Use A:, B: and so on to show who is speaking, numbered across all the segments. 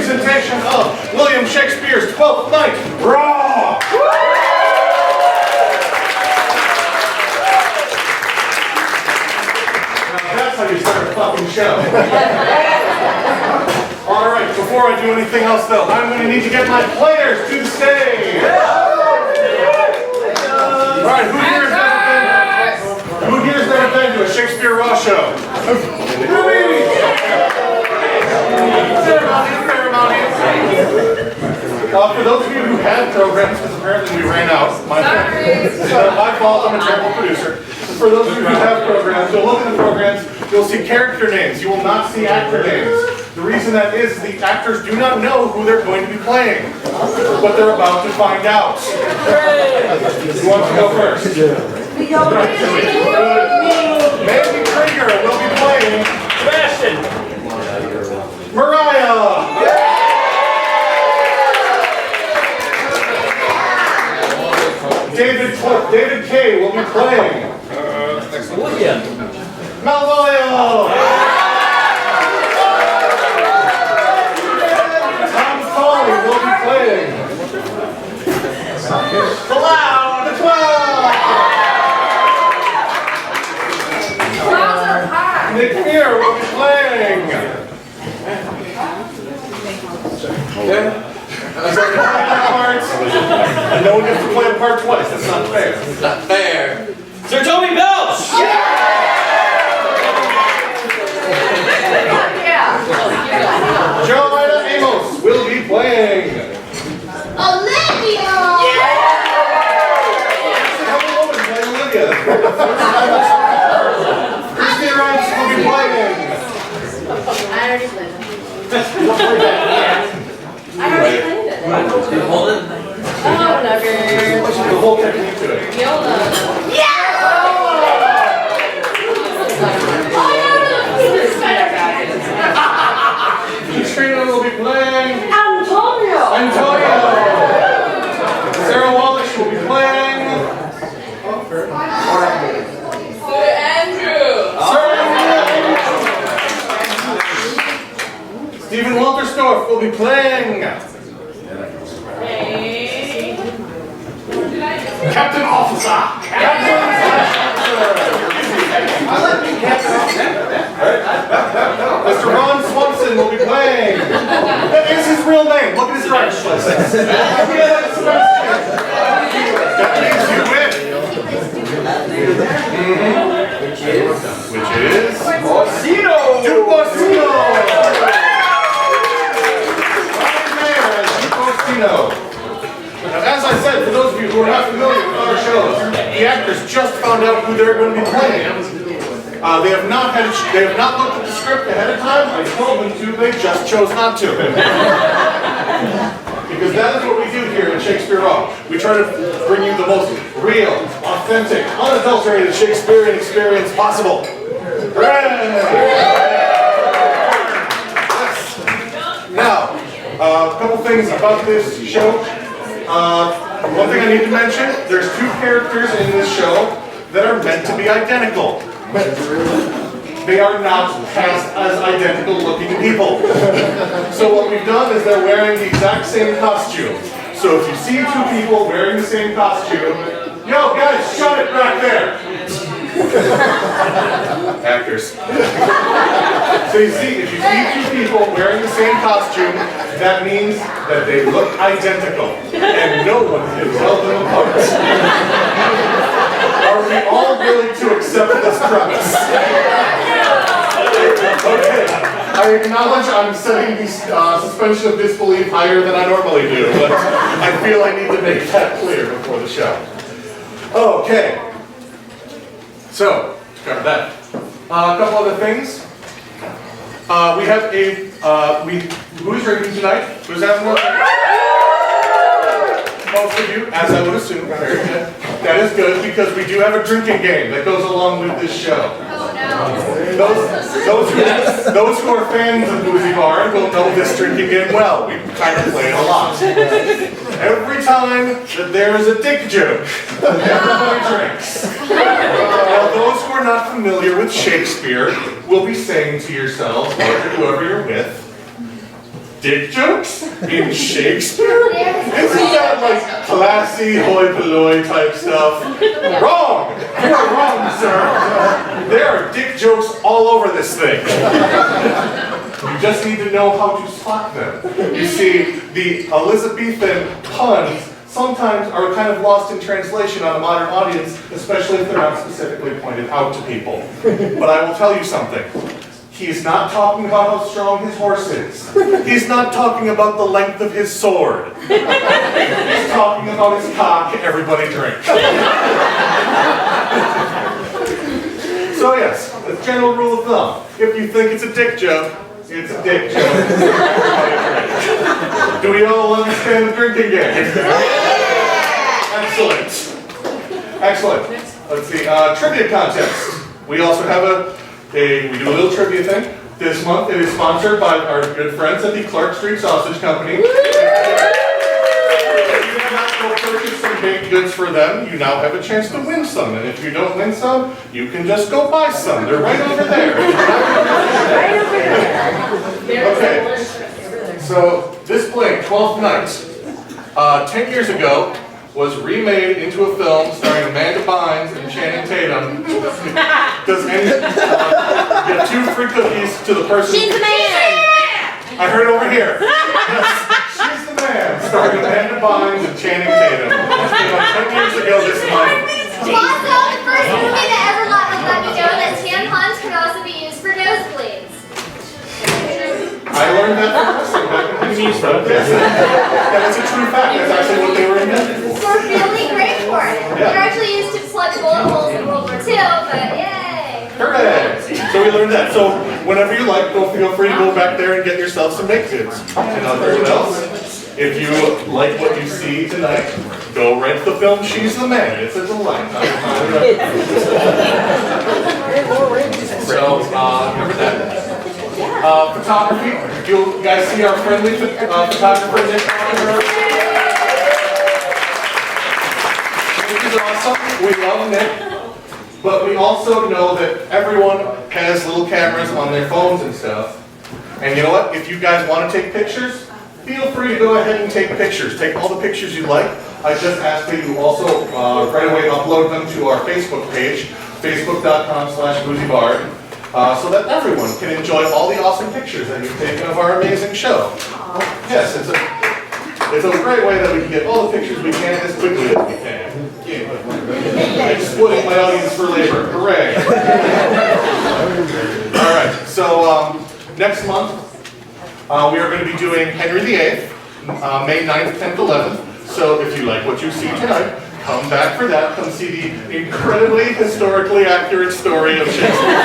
A: presentation of William Shakespeare's Twelfth Night, Raw! Now that's how you start a fucking show. Alright, before I do anything else though, I'm going to need to get my players to the stage! Alright, who here's never been to a Shakespeare Raw show? For those of you who have programs, because apparently we ran out, my fault, I'm a terrible producer. For those of you who have programs, you'll look at the programs, you'll see character names, you will not see actor names. The reason that is the actors do not know who they're going to be playing, but they're about to find out. Who wants to go first? Mandy Krieger will be playing Sebastian. Mariah. David K will be playing Olivia. Malvoyo. Tom Foley will be playing the 12. Nick Fear will be playing. Okay. And no one gets to play a part twice. That's not fair.
B: It's not fair. Sir Toby Belch!
A: Joanna Amos will be playing
C: Olivia!
A: Olivia. Christee Reince will be playing.
C: I already played it. I already played it.
B: Hold it.
C: Oh, whatever.
A: The whole technique to it.
C: Viola.
A: Trina will be playing
C: Antonio.
A: Sarah Wallace will be playing
C: Sir Andrew.
A: Stephen Walterstorff will be playing Captain Officer. Mr. Ron Swanson will be playing. That is his real name. Look at his driver's license. That means you win. Which is Orsino. Duke Orsino. Orsino. Now, as I said, for those of you who are not familiar with our shows, the actors just found out who they're going to be playing. They have not looked at the script ahead of time. I told them to, they just chose not to. Because that is what we do here at Shakespeare Raw. We try to bring you the most real, authentic, unadulterated Shakespearean experience possible. Now, a couple things about this show. One thing I need to mention, there's two characters in this show that are meant to be identical. But they are not cast as identical looking people. So what we've done is they're wearing the exact same costume. So if you see two people wearing the same costume, yo guys, shut it back there. Actors. So you see, if you see two people wearing the same costume, that means that they look identical. And no one can tell them apart. Are we all willing to accept this premise? Okay, I acknowledge I'm setting the suspension of disbelief higher than I normally do, but I feel I need to make that clear before the show. Okay, so, to cover that. A couple other things. We have who's drinking tonight? Who's having one? Most of you, as I would assume. Very good. That is good because we do have a drinking game that goes along with this show.
C: Oh no.
A: Those who are fans of Boozy Bar will know this drinking game well. We kind of play it a lot. Every time that there is a dick joke, everybody drinks. Now, those who are not familiar with Shakespeare will be saying to yourselves, or to whoever you're with, dick jokes in Shakespeare? Isn't that like classy, hoi polloi type stuff? Wrong! You are wrong, sir. There are dick jokes all over this thing. You just need to know how to spot them. You see, the Elizabethan puns sometimes are kind of lost in translation on a modern audience, especially if they're not specifically pointed out to people. But I will tell you something. He's not talking about how strong his horse is. He's not talking about the length of his sword. He's talking about his cock. Everybody drink. So yes, a general rule of thumb. If you think it's a dick joke, it's a dick joke. Everybody drink. Do we all understand the drinking game? Excellent. Excellent. Let's see, trivia contest. We also have we do a little trivia thing. This month it is sponsored by our good friends at the Clark Street Sausage Company. If you did not go purchase some baked goods for them, you now have a chance to win some. And if you don't win some, you can just go buy some. They're right over there.
C: Right over there.
A: Okay. So this play, 12th Night, 10 years ago, was remade into a film starring Amanda Bynes and Channing Tatum. Does any get 2 free cookies to the person?
C: She's the man!
A: I heard over here. Yes, She's the Man, starring Amanda Bynes and Channing Tatum. It came out 10 years ago this month.
D: Also, the first movie that ever let me know that tampons could also be used for nosebleeds.
A: I learned that from wrestling back in high school. Yes, that is a true fact. That's actually what they were invented for.
D: They're really great for it.
A: Yeah.
D: They're actually used to plug bullet holes in World War II, but yay!
A: Correct. So we learned that. So whenever you like, feel free to go back there and get yourself some baked goods. And everyone else, if you like what you see tonight, go rent the film She's the Man. It's a delight. So remember that. Photography. You guys see our friendly photographer Nick on here? Nick is awesome. We love Nick. But we also know that everyone has little cameras on their phones and stuff. And you know what? If you guys want to take pictures, feel free to go ahead and take pictures. Take all the pictures you like. I just ask that you also right away upload them to our Facebook page, facebook.com/boozybard. So that everyone can enjoy all the awesome pictures that you've taken of our amazing show. Yes, it's a great way that we can get all the pictures we can as quickly as we can. Exploiting my audience for labor. Hooray! All right, so next month we are going to be doing Henry VIII, May 9th, 10th, 11th. So if you like what you see tonight, come back for that. Come see the incredibly historically accurate story of Shakespeare.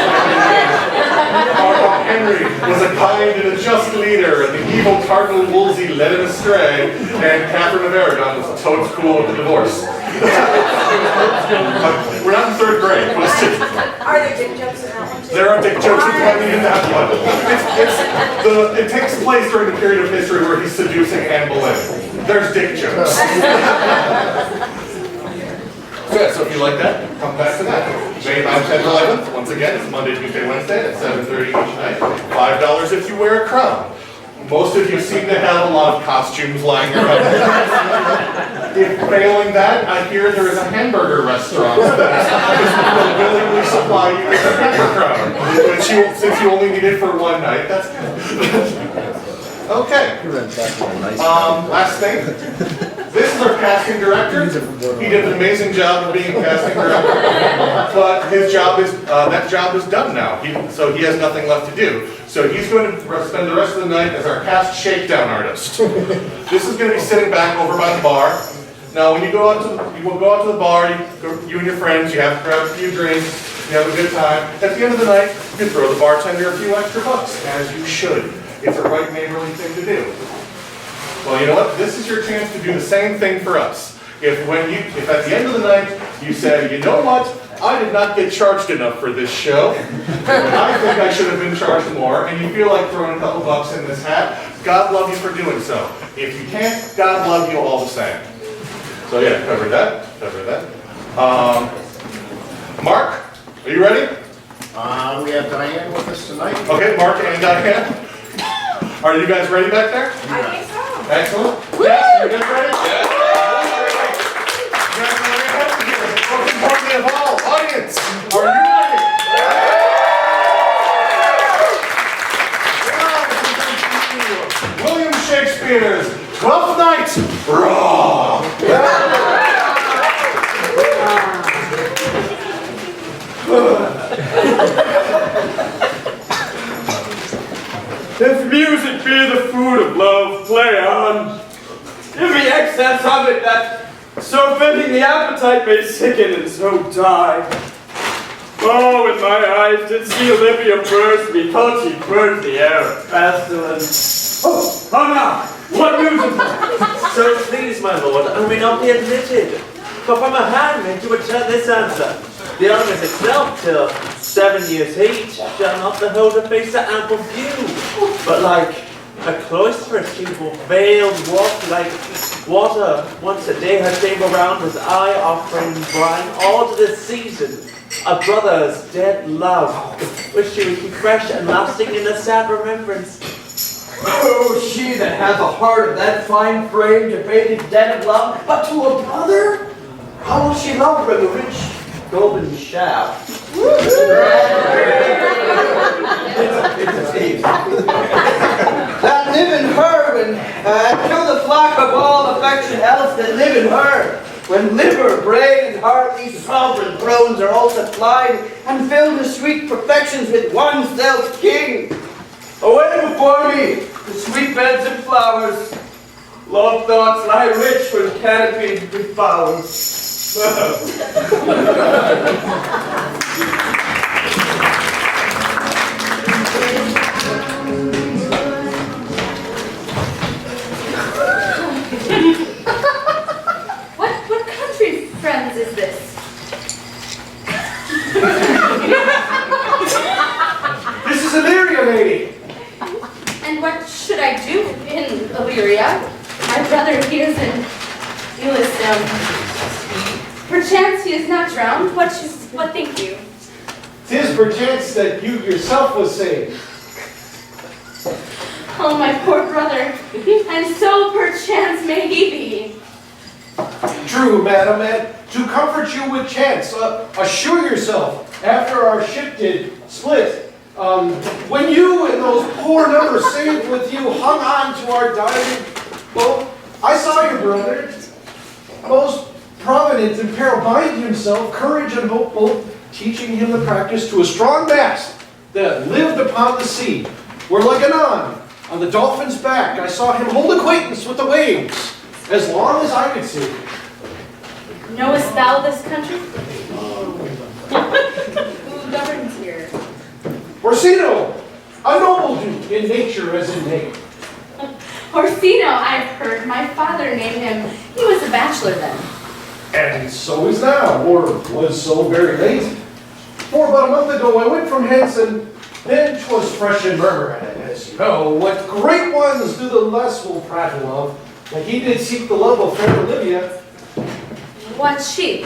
A: How Henry was a kind and a just leader, and the evil Cardinal Wolsey led him astray, and Catherine of Aragon was totes cool with the divorce. We're not in 3rd grade.
C: Are there dick jokes in that one too?
A: There are dick jokes in that one. It takes place during the period of history where he's seducing Anne Boleyn. There's dick jokes. Yeah, so if you like that, come back to that. May 9th, 10th, 11th. Once again, it's Monday, Tuesday, Wednesday at 7:30 each night. $5 if you wear a crown. Most of you seem to have a lot of costumes lying around. If failing that, I hear there is a hamburger restaurant that will willingly supply you with a hamburger crown. But since you only need it for one night, that's good. Okay. Last thing. This is our casting director. He did an amazing job of being a casting director, but his job is that job is done now. So he has nothing left to do. So he's going to spend the rest of the night as our cast shakedown artist. This is going to be sitting back over by the bar. Now, when you go out to the bar, you and your friends, you have to grab a few drinks, you have a good time. At the end of the night, you throw the bartender a few extra bucks, as you should. It's a right neighborly thing to do. Well, you know what? This is your chance to do the same thing for us. If at the end of the night you say, you know what? I did not get charged enough for this show. I think I should have been charged more, and you feel like throwing a couple bucks in this hat, God love you for doing so. If you can't, God love you all the same. So yeah, covered that. Mark, are you ready?
E: We have Diane with us tonight.
A: Okay, Mark and Diane. Are you guys ready back there?
C: I think so.
A: Excellent. Yes, you guys ready? Yes. Most importantly of all, audience, are you ready? William Shakespeare's Twelfth Night. Raw.
E: If music be the food of love, play on. Give me excess of it that so fitting the appetite may sicken and so die. Oh, with my eyes did see Olivia burst, methought she burnt the air of pestilence. Oh, now, what news is that?
B: So please, my lord, I may not be admitted. For from a handmaid to return this answer. The element itself, till 7 years age, shall not behold her face to ample view. But like a cloister, she will veil walk like water. Once a day her chamber round with eye offering brine, all to this season. A brother's dead love, which she would keep fresh and lasting in a sad remembrance.
F: Oh, she that hath a heart of that fine frame to pay the debt of love, but to a brother? How will she love with a rich golden shaft? That live in her, and kill the flock of all affection else that live in her. When liver, brain, and heart, these sovereign thrones are all supplied, and filled with sweet perfections with one self king. Away before me, the sweet beds and flowers. Love thoughts lie rich when canopied with flowers.
C: What country friends is this?
F: This is Illyria, lady.
C: And what should I do in Illyria? My brother here is in Elysium. Perchance he is not drowned. What think you?
F: 'Tis perchance that you yourself was saved.
C: Oh, my poor brother. And so perchance may he be.
F: True, madam, and to comfort you with chance, assure yourself, after our ship did split, when you and those poor numbers saved with you hung on to our dying boat, I saw your brother, most provident in peril, bind himself, courage and hope both, teaching him the practice to a strong mast that lived upon the sea, where like anon, on the dolphin's back, I saw him hold acquaintance with the waves, as long as I could see.
C: Knowest thou this country? Who governs here?
F: Orsino, a noble duke in nature as in name.
C: Orsino, I've heard. My father named him. He was a bachelor then.
F: And so is now, or was so very late. For about a month ago I went from hence, and then 'twas fresh in murmur, and as you know, what great ones do the less will prattle of, like he did seek the love of fair Olivia.
C: What's she?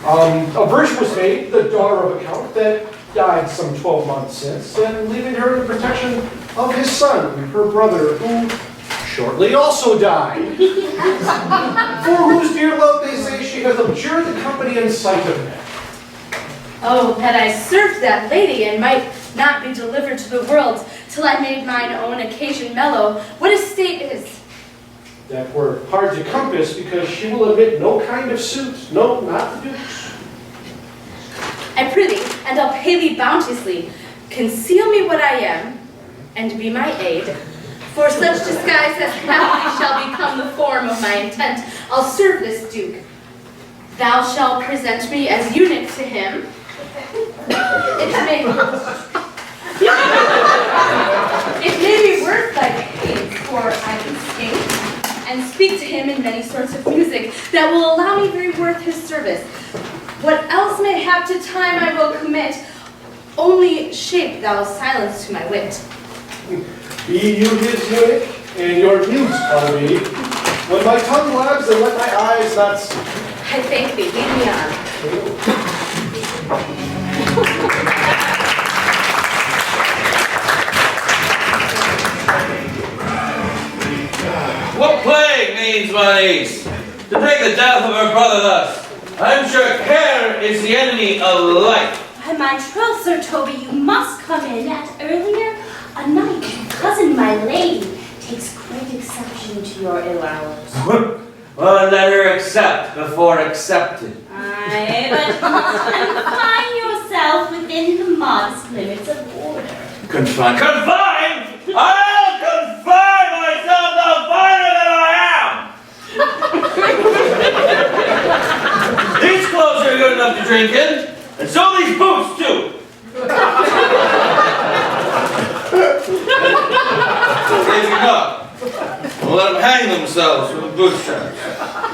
F: A virgin was made, the daughter of a count, that died some 12 months since, and leaving her in the protection of his son, her brother, who shortly also died. For whose dear love they say she has abjured the company and sight of men.
C: Oh, that I served that lady and might not be delivered to the world till I made mine own occasion mellow. What estate is?
F: That were hard to compass, because she will admit no kind of suit, no, not the duke's.
C: I prithee, and I'll pay thee bounteously. Conceal me what I am, and be my aid. For such disguise as happily shall become the form of my intent, I'll serve this duke. Thou shalt present me as eunuch to him. It may be worth thy pains, for I can sing and speak to him in many sorts of music that will allow me very worth his service. What else may hap to time I will commit, only shape thou silence to my wit.
F: Be you his eunuch, and your muse I'll be. When my tongue blabs, and let my eyes not see.
C: I thank thee, lead me on.
G: means, my niece, to take the death of her brother thus. I'm sure care is the enemy of life.
H: By my troth, Sir Toby, you must come in at earlier a night. Cousin, my lady, takes great exception to your ill hours.
G: Well, let her accept before accepted.
H: Aye, but you must confine yourself within the modest limits of order.
G: Confined? Confined? I'll confine myself no finer than I am! These clothes are good enough to drink in, and so these boots too. Easy enough. We'll let them hang themselves with the bootstraps.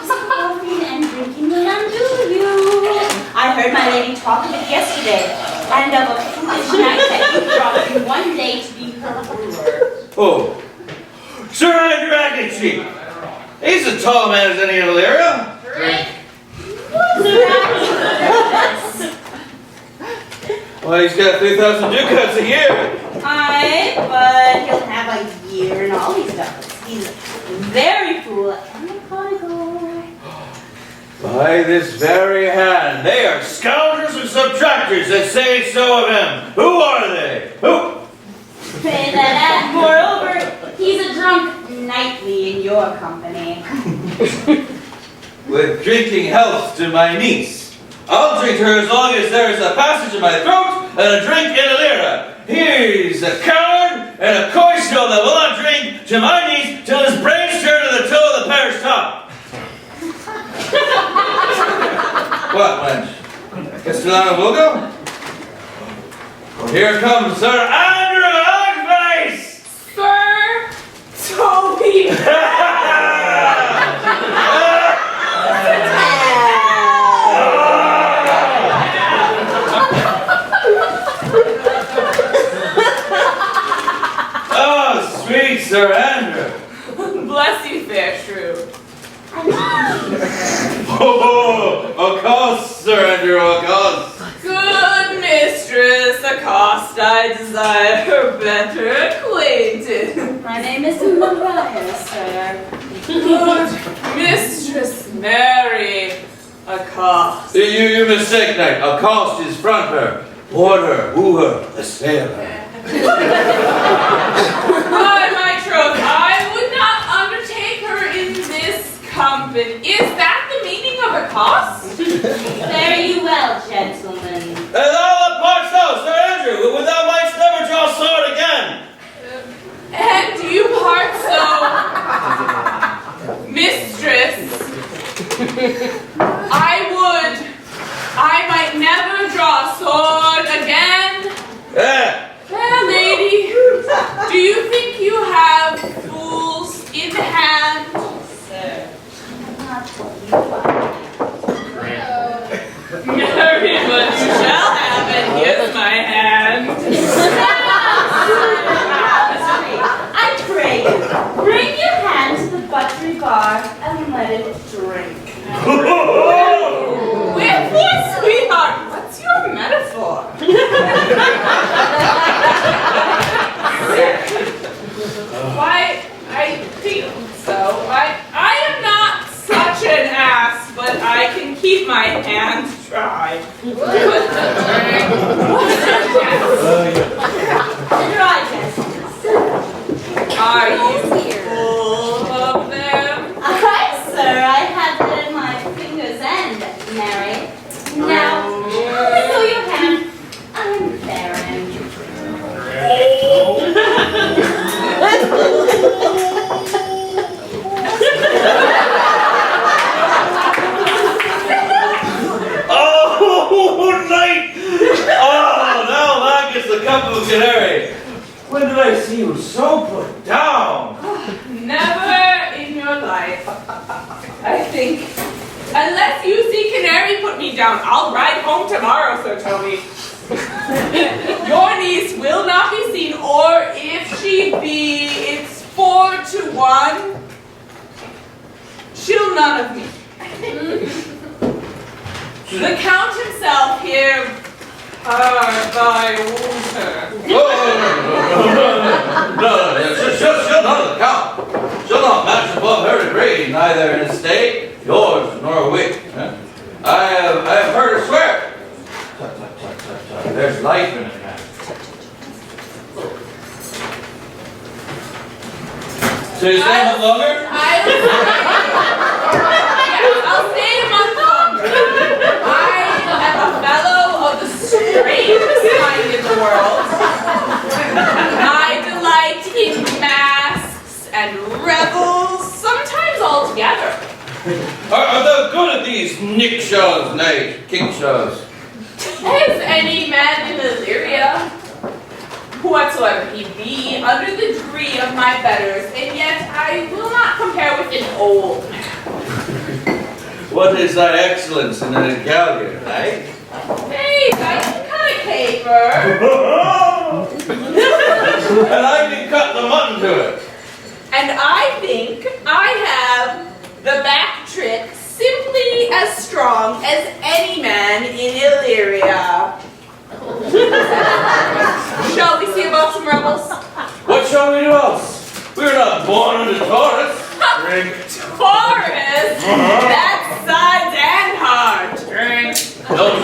H: Smoking and drinking will undo you. I heard my lady talk of it yesterday, and of a foolish night that you brought you one day to be her brewer.
G: Oh, Sir Andrew Aguichi. He's as tall a man as any in Illyria.
D: Drink.
G: Well, he's got 3,000 ducats a year.
H: Aye, but he'll have a year and all he's done. He's very fool and a prodigal.
G: By this very hand, they are scoundrels and subtractors that say so of him. Who are they? Who?
H: Say that, and moreover, he's a drunk nightly in your company.
G: With drinking health to my niece. I'll drink to her as long as there is a passage in my throat and a drink in a lira. He's a coward and a coystill that will not drink to my niece till his brains turn to the toe of the parish top. What, wench? Castellano will go? Well, here comes Sir Andrew Hogface!
C: Sir Toby!
G: Oh, sweet Sir Andrew!
C: Bless you, fair shrew.
G: Oh, of course, Sir Andrew, of course.
C: Good mistress, accost I desire better acquainted.
H: My name is Mariah, sir.
C: Good mistress Mary, accost.
G: You mistake, knight. Accost is front her, board her, woo her, assail her.
C: By my troth, I would not undertake her in this company. Is that the meaning of accost?
H: Fare you well, gentlemen.
G: And thou apart thou, Sir Andrew, when thou mightst never draw sword again.
C: And you part so, mistress, I might never draw sword again.
G: Yeah.
C: Well, lady, do you think you have fools in hand?
H: Sir, not what you want.
C: Marry, but you shall have it. Here's my hand.
H: I pray you, bring your hand to the buttery bar and let it drink.
C: Wherefore, sweetheart, what's your metaphor? Why, I think so. I am not such an ass, but I can keep my hands dry.
H: Dry gentlemen.
C: Are you full of them?
H: Aye, sir, I have it at my finger's end, Mary. Now, fill your hand. I'm barren.
G: Oh, knight! Oh, thou lackest the cup of canary. When did I see you so put down?
C: Never in your life. I think. Unless you see Canary put me down, I'll ride home tomorrow, Sir Toby. Your niece will not be seen, or if she be, it's 4-1. She'll none of me. The Count himself here, by water.
G: No, she'll none of the count. shall not match above her degree, neither in estate, yours, nor wit. I have heard her swear. Tut, tut, tut, tut, tut. There's life in it, man. So you stay a month longer?
I: I'll stay a month longer. I am a fellow of the strangest kind in the world. I delight in masks and revels, sometimes all together.
G: Are thou good at these nick-shows, nay, kick-shows?
I: As any man in Illyria, whatsoever he be, under the degree of my betters, and yet I will not compare with an old man.
G: What is thy excellence in an galleon, eh?
I: Hey, I can cut a caper.
G: And I can cut the mutton to it.
I: And I think I have the back trick simply as strong as any man in Illyria. Shall we see about some rebels?
G: What shall we do else? We're not born into Taurus.
B: Drink.
I: Taurus? That's sides and heart. Drink.
G: Those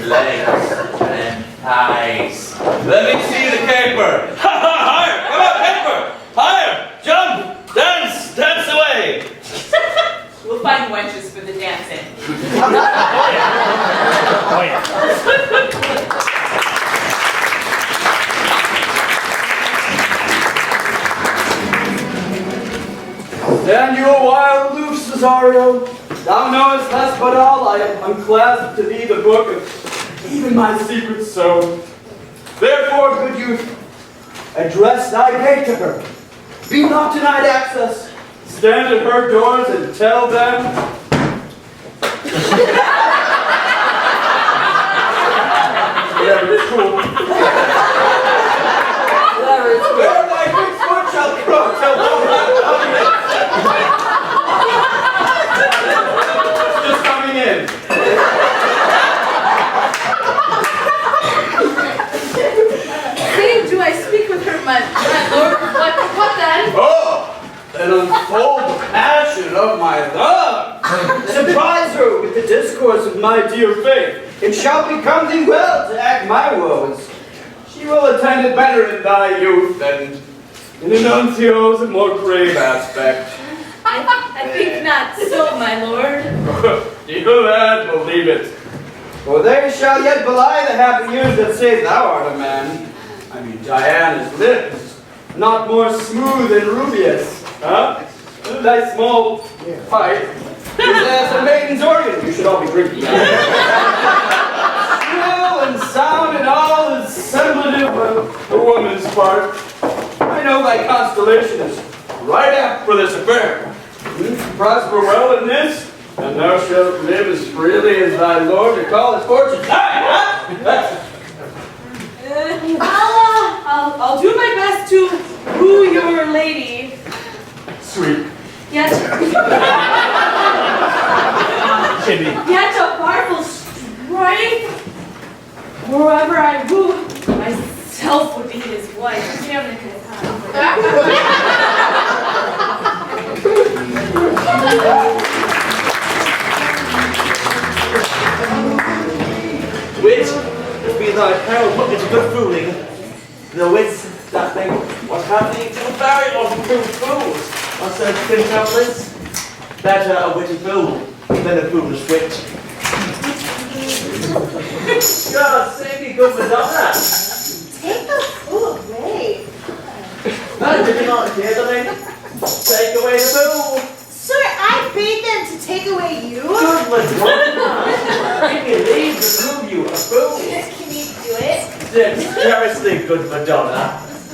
B: Legs and thighs.
G: Let me see the caper. Ha ha! Higher! Come on, caper! Higher! Jump! Dance away!
I: We'll find wenches for the dancing.
E: Stand you a while aloof, Cesario. Thou knowest less but all. I have unclasped to thee the book of even my secret soul. Therefore, good youth, address thy gate to her. Be not denied access. Stand at her doors and tell them. Whatever is cool. Whatever is cool. Where thy quick foot shall croak till thou hast done it. Just coming in.
C: Say, do I speak with her, my lord? What then?
E: Oh, an untold passion of my love. Surprise her with the discourse of my dear faith. It shall become thee well to act my woes. She will attend it better in thy youth than in an nuncio's and more grave aspect.
C: I think not so, my lord.
E: You lad, believe it. For they shall yet belie the happy years that say thou art a man. I mean, Diana's lips, not more smooth and rubious, huh? Thy small pipe is as a maiden's organ. You should all be drinking. Shrill and sound and all is semblative of a woman's part. I know thy constellation is right apt for this affair. Prosper well in this, and thou shalt live as freely as thy lord to call his fortune.
I: I'll do my best to woo your lady.
E: Sweet.
I: Yet a powerful strength. Wherever I woo, myself would be his wife.
B: Wit will be thy peril put into good fooling. The wits that think what's happening to a very often prove fools. On such countless, better a witty fool than a foolish wit. God save me, good Madonna!
H: Take the fool away.
B: Did you not hear the lady? Take away the fool!
H: Sir, I bade them to take away you.
B: Good Madonna! Give me leave to prove you a fool!
H: Can you do it?
B: Dexterously, good Madonna!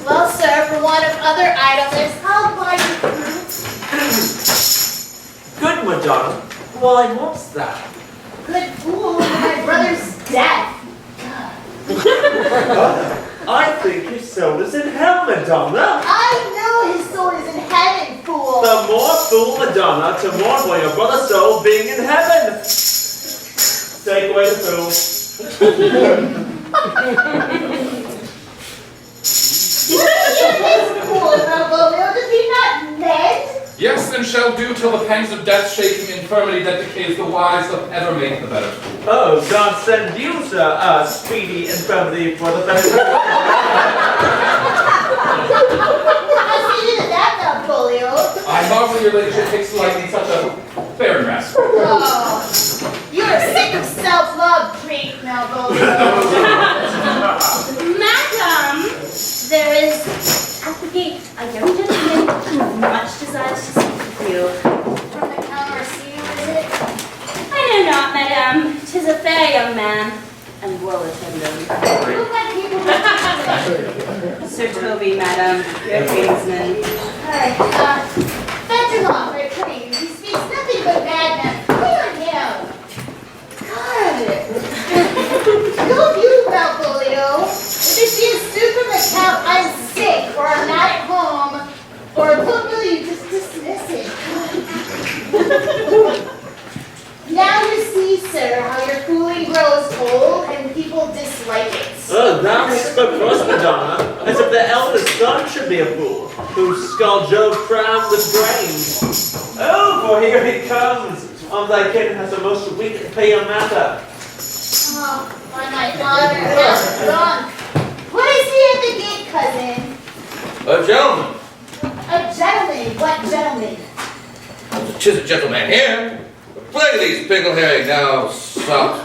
D: Well, sir, for want of other idleness, I'll buy you
B: Good Madonna? Why, what's that?
D: good fool over my brother's death.
B: I think his soul is in hell, Madonna!
D: I know his soul is in heaven, fool.
B: The more fool, Madonna, to mourn for your brother's soul being in heaven! Take away the fool.
D: This fool, Romeo, does he not
J: Yes, and shall do till the pangs of death shake him infirmity that decays the wise of ever make the better fool.
B: Oh, God send you, sir, a speedy infirmity for the better.
D: How's he into that, Folio?
J: I marvel your ladyship takes delight in such a barren rascal.
D: Oh, you're sick of self-love, Greek Malvolio.
H: Madam, there is at the gate a young gentleman who much desires to speak with you.
D: From the Count Orsino, is it?
H: I know not, madam. 'Tis a fair young man and well attended.
D: Who might people
H: Sir Toby, madam, your kinsman.
D: Alright, fetch him off, I pray you. He speaks nothing but madness. Wait on him. God. Go you, Malvolio. If it be a suit from the Count, I'm sick, or I'm not at home, or what will you just dismiss it? Now you see, sir, how your fooling grows old and people dislike it.
B: Oh, thou spoke first, Madonna, as if the eldest son should be a fool, whose skull Jove crowned with grains. Oh, for here he comes, on thy kin has the most weak pale matter.
D: Oh, why my father has drunk. What is he at the gate, cousin?
G: A gentleman.
D: A gentleman. What gentleman?
G: Tis a gentleman here. Play these pickle herring now, stop.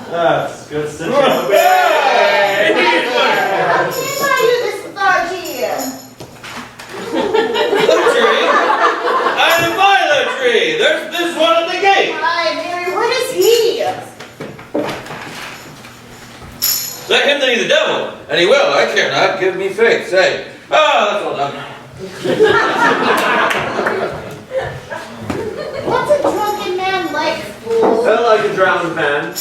B: That's good, Sir Toby.
D: How can I you this authority?
G: The tree? I'm by the tree. There's this one at the gate.
D: Why, Mary, what is he?
G: Let him be the devil, and he will, I care not, give me faith. Say, that's all done.
D: What's a drunken man like, fool?
B: Like a drowned man, a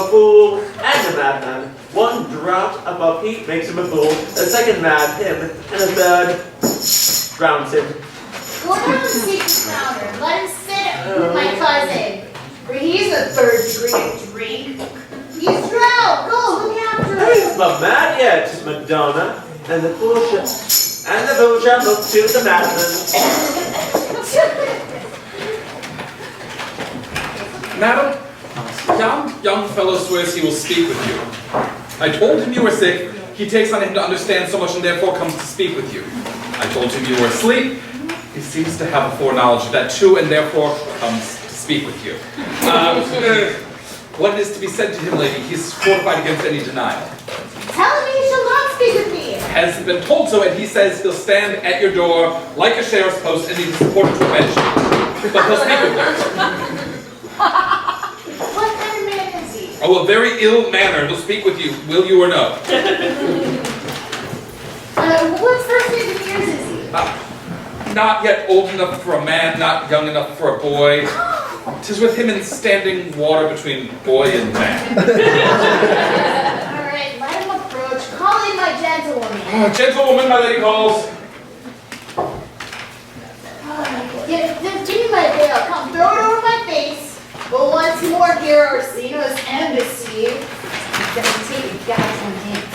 B: fool, and a madman. One draught of a heat makes him a fool, a second mad him, and a third drowns him.
D: Go down and seek the counter. Let him sit with my cousin. For he's a third degree of drink. He's drowned. Go, look after him.
B: He's not mad yet, Madonna, and the fool shall look to the madman.
J: Madam, young fellow swears he will speak with you. I told him you were sick. He takes on him to understand so much and therefore comes to speak with you. I told him you were asleep. He seems to have a foreknowledge of that too and therefore comes to speak with you. What is to be said to him, lady? He's fortified against any denial.
D: Tell him he shall not speak with me.
J: Has been told so, and he says he'll stand at your door like a sheriff's post and be supported to a bench. But he'll speak with you.
D: What kind of man is he?
J: Oh, a very ill manner. He'll speak with you, will you or no?
D: What first name of years is he?
J: Not yet old enough for a man, not young enough for a boy. 'Tis with him in standing water between boy and man.
D: Alright, let him approach. Call in my gentlewoman.
J: Gentlewoman, my lady calls.
D: Give me my veil. Come, throw it over my face. But once more here, Orsino's embassy. Gotta take a guys on hands.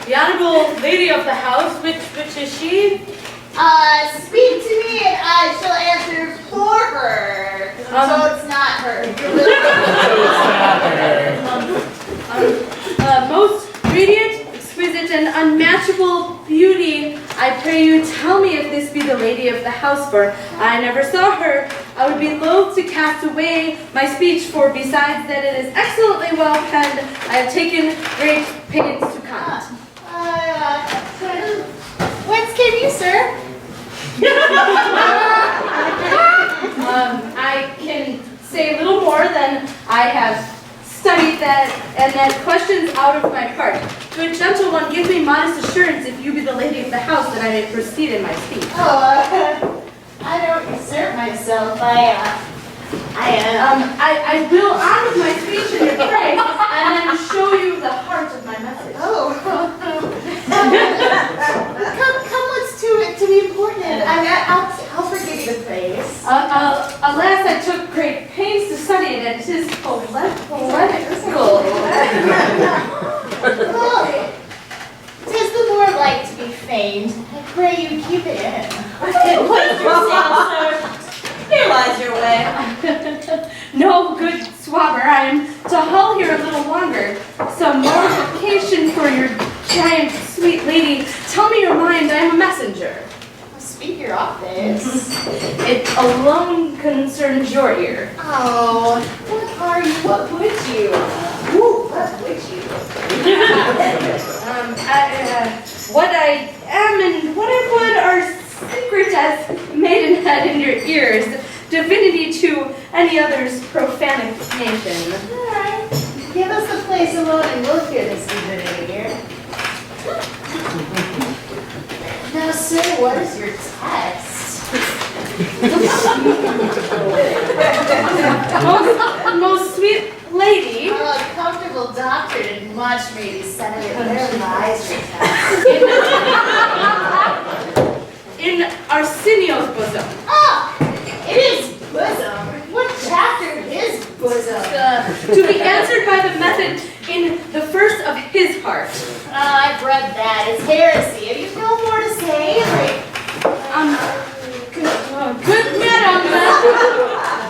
C: The honorable lady of the house, which is she?
D: Speak to me and I shall answer for her. So it's not her.
C: Most radiant, exquisite, and unmatchable beauty, I pray you tell me if this be the lady of the house, for I never saw her. I would be loath to cast away my speech, for besides that it is excellently well penned, I have taken great pains to comment.
D: Whence came you, sir?
C: I can say little more than I have studied that, and that questions out of my part. Good gentle one, give me modest assurance if you be the lady of the house, that I may proceed in my speech.
D: I don't assert myself.
C: I will honor my speech in your praise, and then show you the heart of my message.
D: Come, what's to be important? I'll forgive you the praise.
C: Alas, I took great pains to study it, and 'tis polemical.
D: Tis the more like to be feigned.
C: lady, tell me your mind, I am a messenger.
D: Speak your office.
C: It alone concerns your ear.
D: Oh, what are you? What would you? Ooh, what would you?
C: What I am and what I would are secret as maidenhead in your ears, divinity to any other's profanation.
D: All right, give us the place alone and we'll hear this divinity here. Now, sir, what is your text?
C: most sweet lady.
D: A comfortable doctorate and much may be said of it. There lies your text.
C: In Orsinio's bosom.
D: Ah, it is bosom. What chapter is bosom?
C: To be answered by the method in the first of his heart.
D: I've read that. It's heresy. Have you no more to say?
C: Good madam.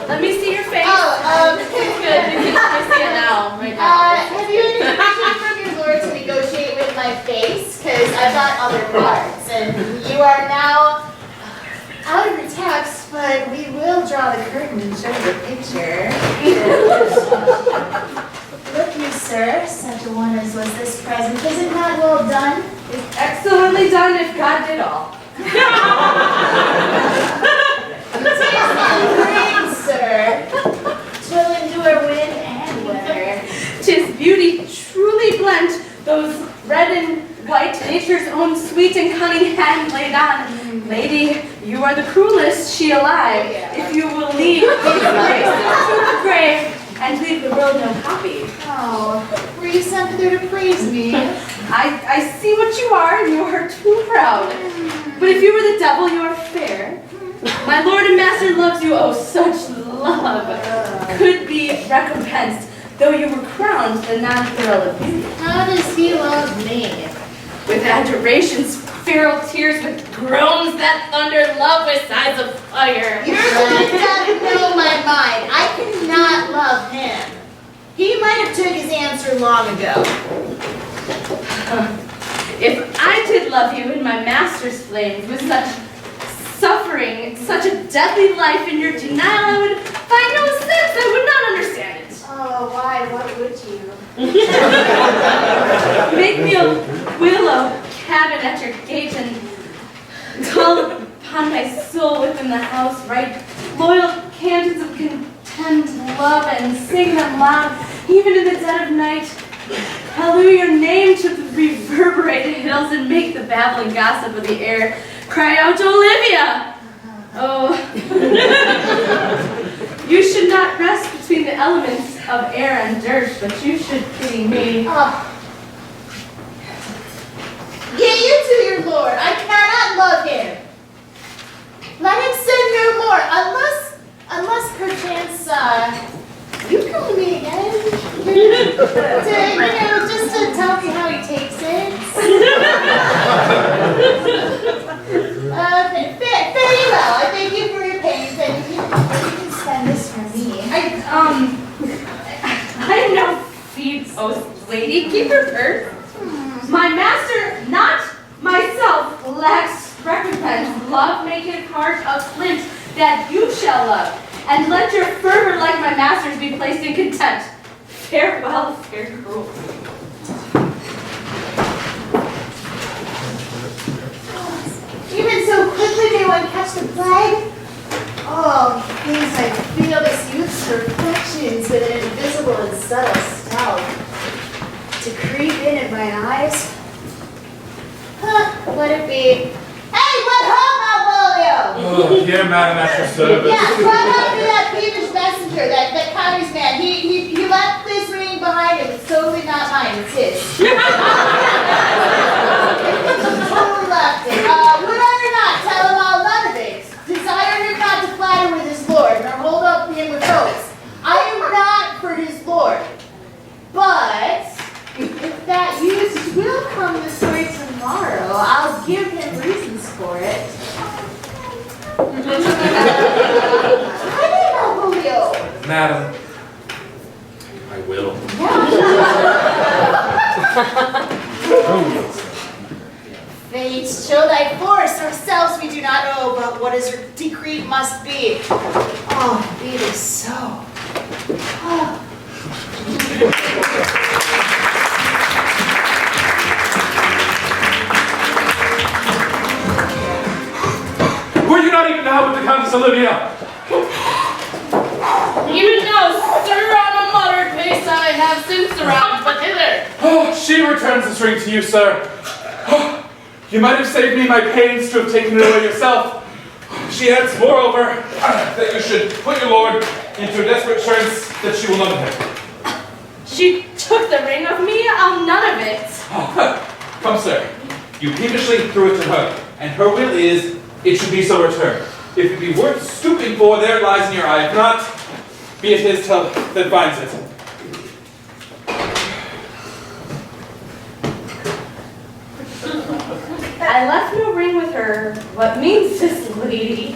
C: Let me see your face. Good. I see it now. Right now.
D: Have you any permission from your lord to negotiate with my face? Because I've got other parts, and you are now out of the text, but we will draw the curtain and show the picture. Look you, sir, such a one as was this present. Is it not well done?
C: It's excellently done if God did all.
D: Tis the rain, sir. 'Twill endure wind and weather.
C: 'Tis beauty truly blent, those red and white, nature's own sweet and cunning hand laid on. Lady, you are the cruelest she alive, if you will lead these graces to the grave and leave the world no copy.
D: Oh, were you sent hither to praise me?
C: I see what you are, and you are too proud. But if you were the devil, you are fair. My lord and master loves you, oh, such love could be recompensed, though you were crowned the non-girl of beauty.
D: How does he love me?
C: With adorations, feral tears, with groans that thunder, love with sighs of fire.
D: You're going to know my mind. I cannot love him. He might have took his answer long ago.
C: If I did love you in my master's flames, with such suffering, such a deadly life in your denial, I would find no sense. I would not understand it.
D: Oh, why? What would you?
C: Make me a willow cabin at your gate and call upon my soul within the house, write loyal cantons of content, love, and sing them loud, even in the dead of night. Hallelujah your name to the reverberated hills and make the babbling gossip of the air cry out, Olivia! Oh, you should not rest between the elements of air and dirt, but you should pity me.
D: Oh. Get you to your lord. I cannot love him. Let him sin no more, unless perchance, you come to me again just to tell me how he takes it. Very well. I thank you for your pains, and you can spend this for me.
C: I'm no feed, oh lady, keep your purse. My master, not myself, lacks recompense. Love make his heart of flint, that you shall love. And let your fervor like my master's be placed in contempt. Farewell, fair cruel.
D: Even so quickly may one catch the plague? Oh, things I feel this youth's reflections with an invisible and subtle stealth to creep in at my eyes. Huh, would it be? Hey, what home, Malvolio?
J: Oh, here, madam, at your service.
D: Yeah, run after that peevish messenger, that Connor's man. He left this ring behind him. It's totally not mine, it's his. Totally left it. Whatever not, tell him all none of it. Desire him not to flatter with his lord, nor hold up him with hopes. I am not for his lord. But if that youth will come this way tomorrow, I'll give him reasons for it.
J: Madam, I will.
D: show thy force, ourselves we do not know, but what is decreed must be. Oh, be it is so. Oh.
E: Were you not even now with the Countess Olivia?
I: Even now, stir on a moderate pace I have since arrived, but hither.
E: Oh, she returns the string to you, sir. Oh, you might have saved me my pains to have taken it away yourself. She adds, moreover, that you should put your lord into a desperate assurance that she will none of him.
C: She took the ring of me, I'll none of it.
E: Oh, come, sir. You peevishly threw it to her, and her will is it should be so returned. If it be worth stooping for, there it lies in your eye. If not, be it his that finds it.
C: I left no ring with her. What means this, lady?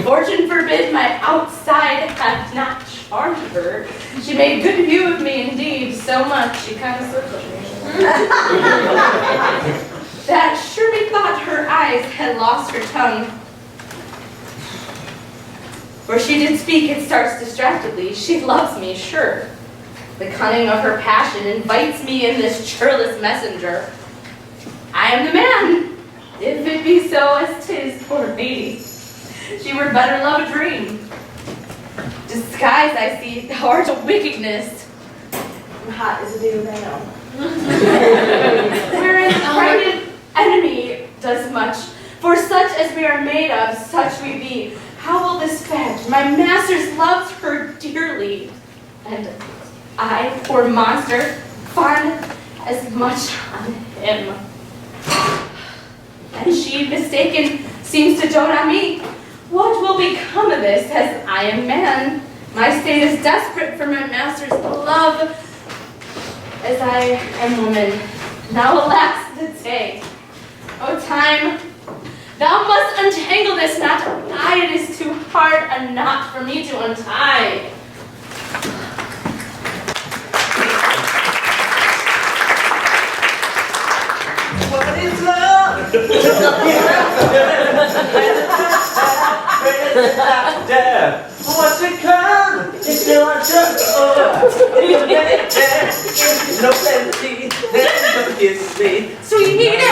C: Fortune forbid my outside had not charmed her. She made good view of me indeed, so much she kind of circled me. That sure methought her eyes had lost her tongue. For she did speak, it starts distractedly. She loves me, sure. The cunning of her passion invites me in this churlish messenger. I am the man, if it be so as 'tis, poor lady. She were better love a dream. Disguise, I see, thou art a wickedness. I'm hot as a dude, I know. Whereas frighted enemy does much, for such as we are made of, such we be. How will this fetch? My master's loves her dearly, and I, poor monster, fawn as much on him. And she, mistaken, seems to dote on me. What will become of this, as I am man? My state is desperate for my master's love, as I am woman. Now alas the day. O time, thou must untangle this knot. Aye, it is too hard a knot for me to untie.
B: What is love? What's it come? It's still on no plenty, then no kiss me.
C: Sweet and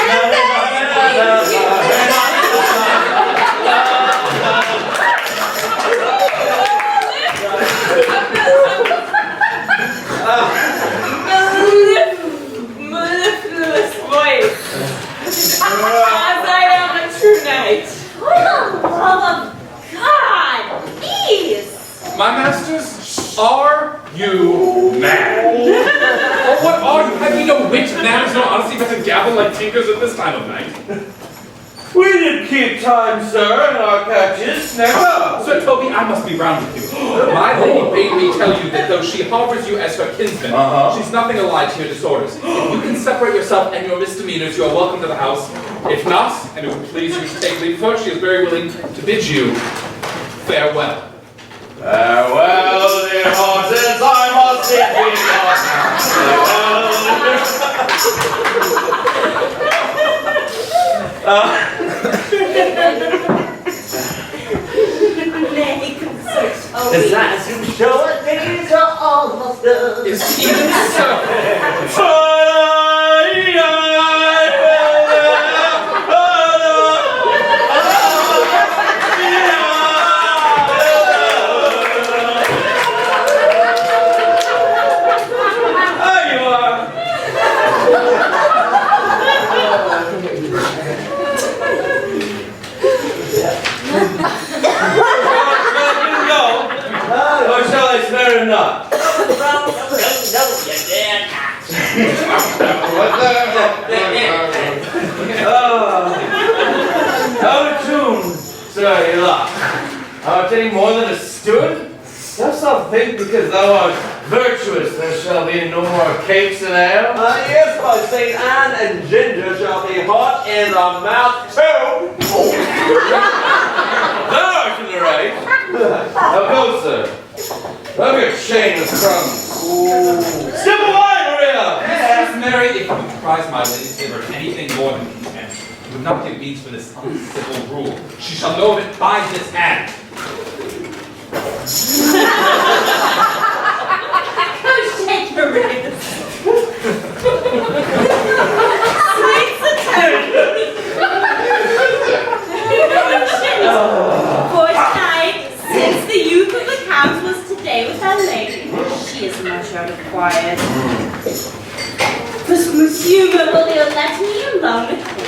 I: Mellifluous voice. As I am a true knight.
H: For the love of God, please.
E: My masters, are you mad? Or what are you? Have you no wit, manners, no honesty, but to gabble like tinkers at this time of night?
G: We did keep time, sir, in our catches. Never.
E: Sir Toby, I must be round with you. My lady bade me tell you that though she harbors you as her kinsman, she's nothing allied to your disorders. If you can separate yourself and your misdemeanors, you are welcome to the house. If not, and it would please you to take leave of her, she is very willing to bid you farewell.
G: Farewell, dear horses, I must bid you
B: As you show it, these are almost done.
E: Is even so.
G: Or shall I spare him not? Out of tune, sir, you laugh. Art any more than a steward? Thou shalt think because thou art virtuous there shall be no more cakes and ale?
B: Yes, by St. Anne and ginger shall be hot in the mouth too.
G: Thou art in the right. Now go, sir. Rub your chain with crumbs. Sip of wine, Maria!
E: Yes, Mary, if you prize my lady's favor anything more than content, you would not
J: leads from this uncivil rule. She shall know of it by this hand.
H: Go shake your ribs. Sweet Cesario. For tonight, since the youth of the camps was today with our lady, she is much out of quiet. Monsieur Bergoglio, let me alone with him.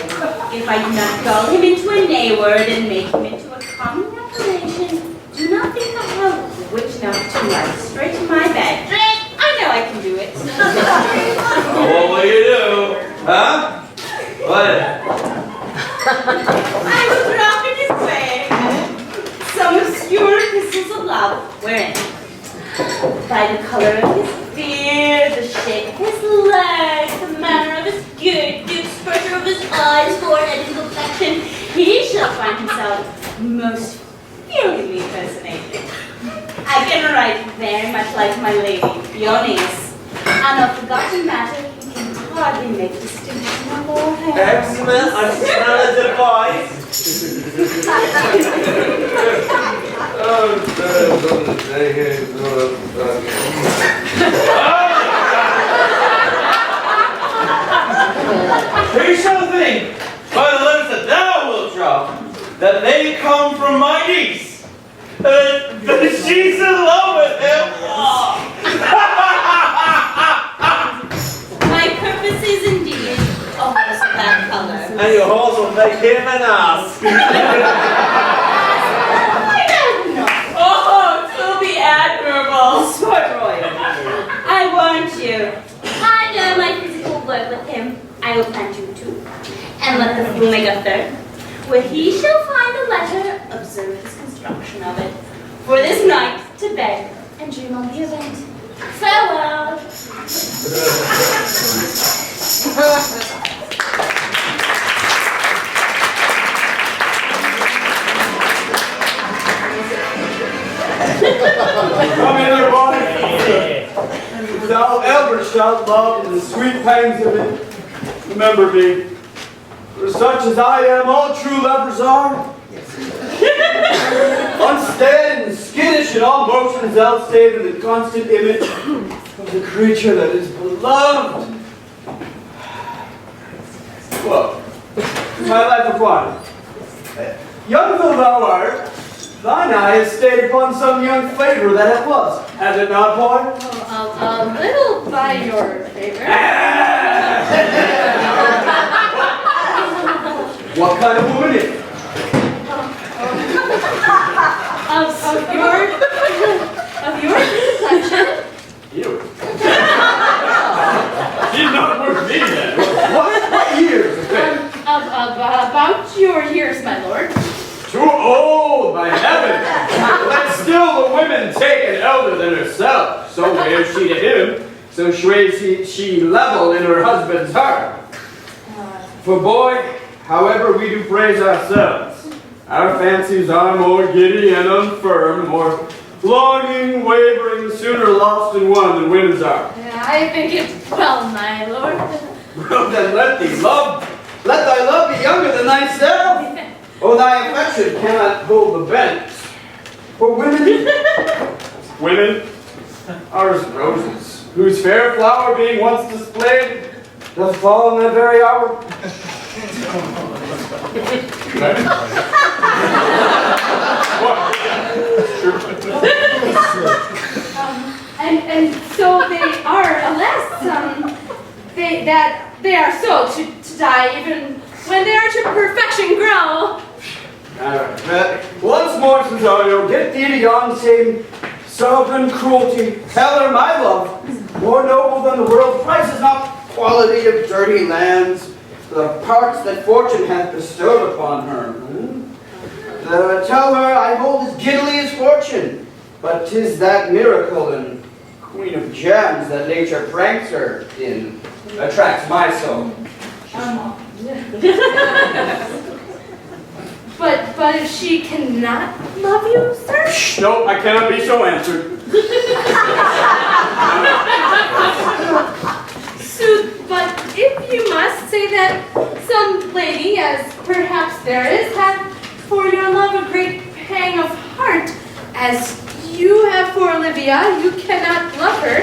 H: If I do not call him into a nay word and make him into a common appellation, do not think I have wit enough to ride straight to my bed. I know I can do it.
G: What will you do? Huh? What?
H: I will drop in his way some obscure epistles of love, wherein, by the color of his beard, the shape of his legs, the manner of his gait, the expression of his eyes, forehead, and complexion, he shall find himself most feelingly fascinated. I can write very much like my lady, Viola. And of forgotten matter, he can hardly make distinction of all hands.
B: Excellent, I smell a device.
G: We shall think, by the letters that thou wilt drop, that they come from my niece. That she's in love with him.
H: My purpose is indeed a horse of that color.
B: And your horse will make him an ass.
H: I don't know.
I: Oh, it will be admirable.
H: Sword Royal, I want you. I know my physical work with him. I will plant you two, and let the fool make a third, where he shall find the letter, observe his construction of it, for this night to bed and dream on the event. Farewell.
E: Come hither, boy. Thou ever shalt love in the sweet pangs of it. Remember me. For such as I am, all true lovers are. Unsteady and skittish in all motions, outstayed in the constant image of the creature that is beloved. Well, my life upon young though thou art, thine eye has stayed upon some young favor that it was, has it not, boy?
C: A little by your favor.
E: What kind of woman is it?
C: Of your complexion.
E: You. She's not worth me then. What years?
C: About your years, my lord.
E: Too old, by heaven! Let still the women take an elder than herself. So wears she to him, so sways she level in her husband's heart. For boy, however we do praise ourselves, our fancies are more giddy and unfirm, more longing, wavering, sooner lost in one than women's are.
C: I think it well, my lord.
E: Well then let thy love be younger than thyself. Oh, thy affection cannot hold the bent. For women are as roses, whose fair flower being once displayed, does fall in that very hour.
C: And so they are, alas, they are so to die even when they are to perfection grow.
E: Once more, Cesario, get thee to yon same sovereign cruelty. Tell her my love, more noble than the world, prices not quality of dirty lands, the parts that fortune hath bestowed upon her. Tell her I hold as giddily as fortune, but 'tis that miracle and queen of gems that nature pranks her in attracts my soul.
C: But if she cannot love you, sir?
E: No, I cannot be so answered.
C: Sooth, but if you must say that some lady, as perhaps there is, have for your love a great pang of heart, as you have for Olivia, you cannot love her.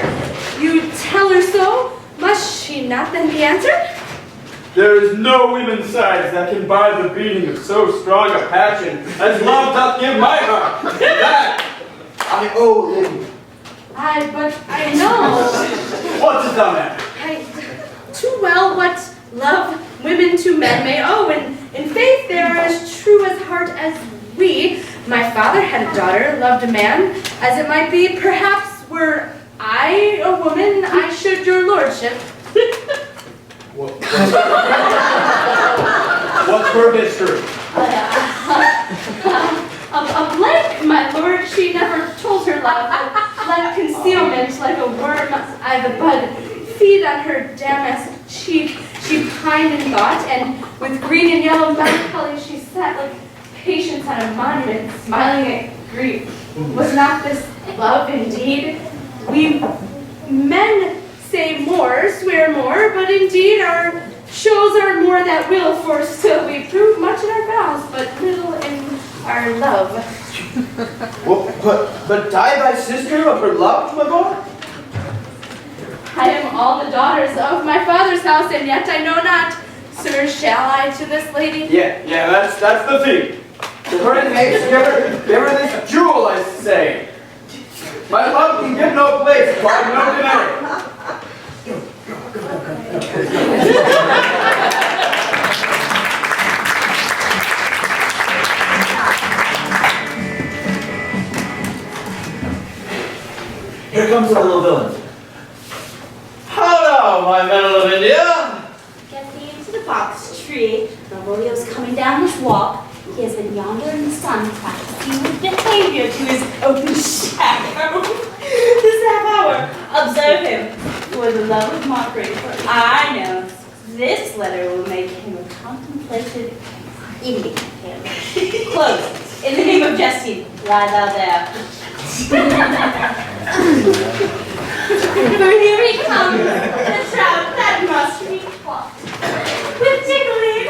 C: You tell her so, must she not then be answered?
E: There is no women's sides that can buy the beating of so strong a passion as love doth give my heart. That I owe Olivia.
C: But I know.
E: What is done that?
C: Too well what love women to men may owe, and in faith they are as true as heart as we. My father had a daughter, loved a man, as it might be, perhaps were I a woman, I should your lordship.
E: What's her history?
C: A blank, my lord, she never told her love, like concealment, like a worm I the bud feed on her damask cheek. She pined in thought, and with green and yellow melancholy she sat like patience on a monument, smiling at grief. Was not this love indeed? We men say more, swear more, but indeed our shows are more that will, for still we prove much in our vows, but little in our love.
E: Well, but die thy sister of her love, my boy?
C: I am all the daughters of my father's house, and yet I know not, sir, shall I to this lady?
E: Yeah, that's the thing. To her in haste, give her this jewel, I say. My love can give no place, by no demerit.
G: Here comes the little villain. Hello, my medal of India.
H: Get thee into the box tree. Malvolio's coming down this walk. He has been yonder in the sun practicing with behavior to his open shadow. This half hour, observe him. For the love of mockery, for I know this letter will make him a contemplated Indian. Close. In the name of Jesse, lie thou there. For here he comes, the trout that must be caught. With tickling.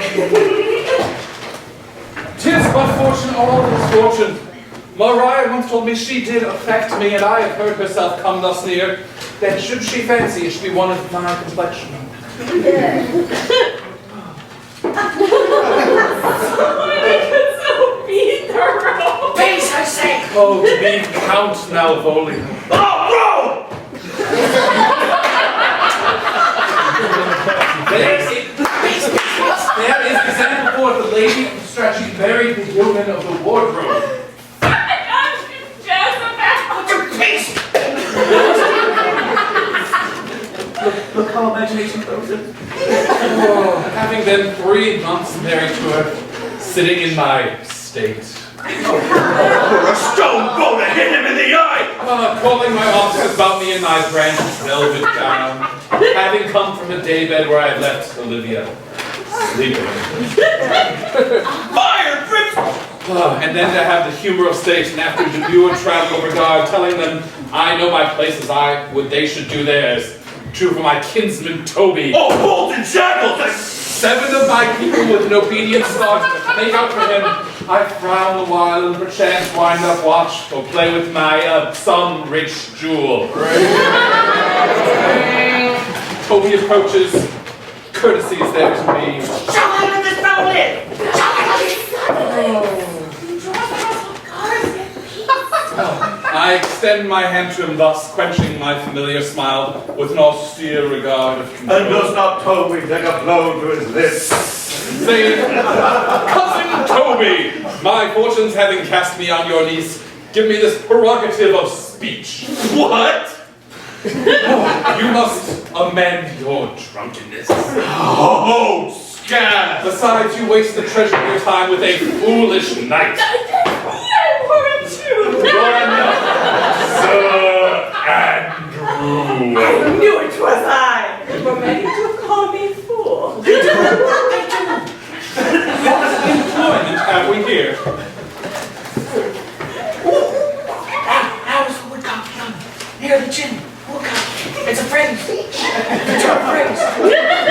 J: 'Tis but fortune, all is fortune. Maria once told me she did affect me, and I have heard herself come thus near, that should she fancy it should be one of my complexion.
I: Face, I say!
J: Oh, to be Count Malvolio.
G: Oh, bro!
J: There is example for the lady who stretching very bewilderment of the wardrobe.
G: Look how imagination grows it.
J: Oh, having been 3 months married to her, sitting in my state.
G: A stone bow to hit him in the eye!
J: Calling my officers about me in my branch velvet gown, having come from a daybed where I had left Olivia sleeping.
G: Fire drips!
J: And then to have the humor of state, and after debut and travel regard, telling them I know my place as they should do theirs. True for my kinsman Toby.
G: Oh, hold and shackles!
J: 7 of my people with an obedient thought make out for him. I frown a while and perchance wind up watch or play with my some rich jewel. Toby approaches, courtesy is there to me.
I: Shall I let this fellow in? Shall I let this
J: I extend my hand to him, thus quenching my familiar smile with an austere regard of control.
A: And does not Toby take a blow to his lips?
J: Saying, Cousin Toby, my fortunes having cast me on your niece, give me this prerogative of speech.
G: What?
J: You must amend your drunkenness.
G: Oh, scab!
J: Besides, you waste the treasure of your time with a foolish knight. Sir Andrew.
I: I knew it was I! For many to call me fool.
J: What employment have we here?
I: How's the woodcock young? Near the chimney. Woodcock. It's a phrase. It's a phrase.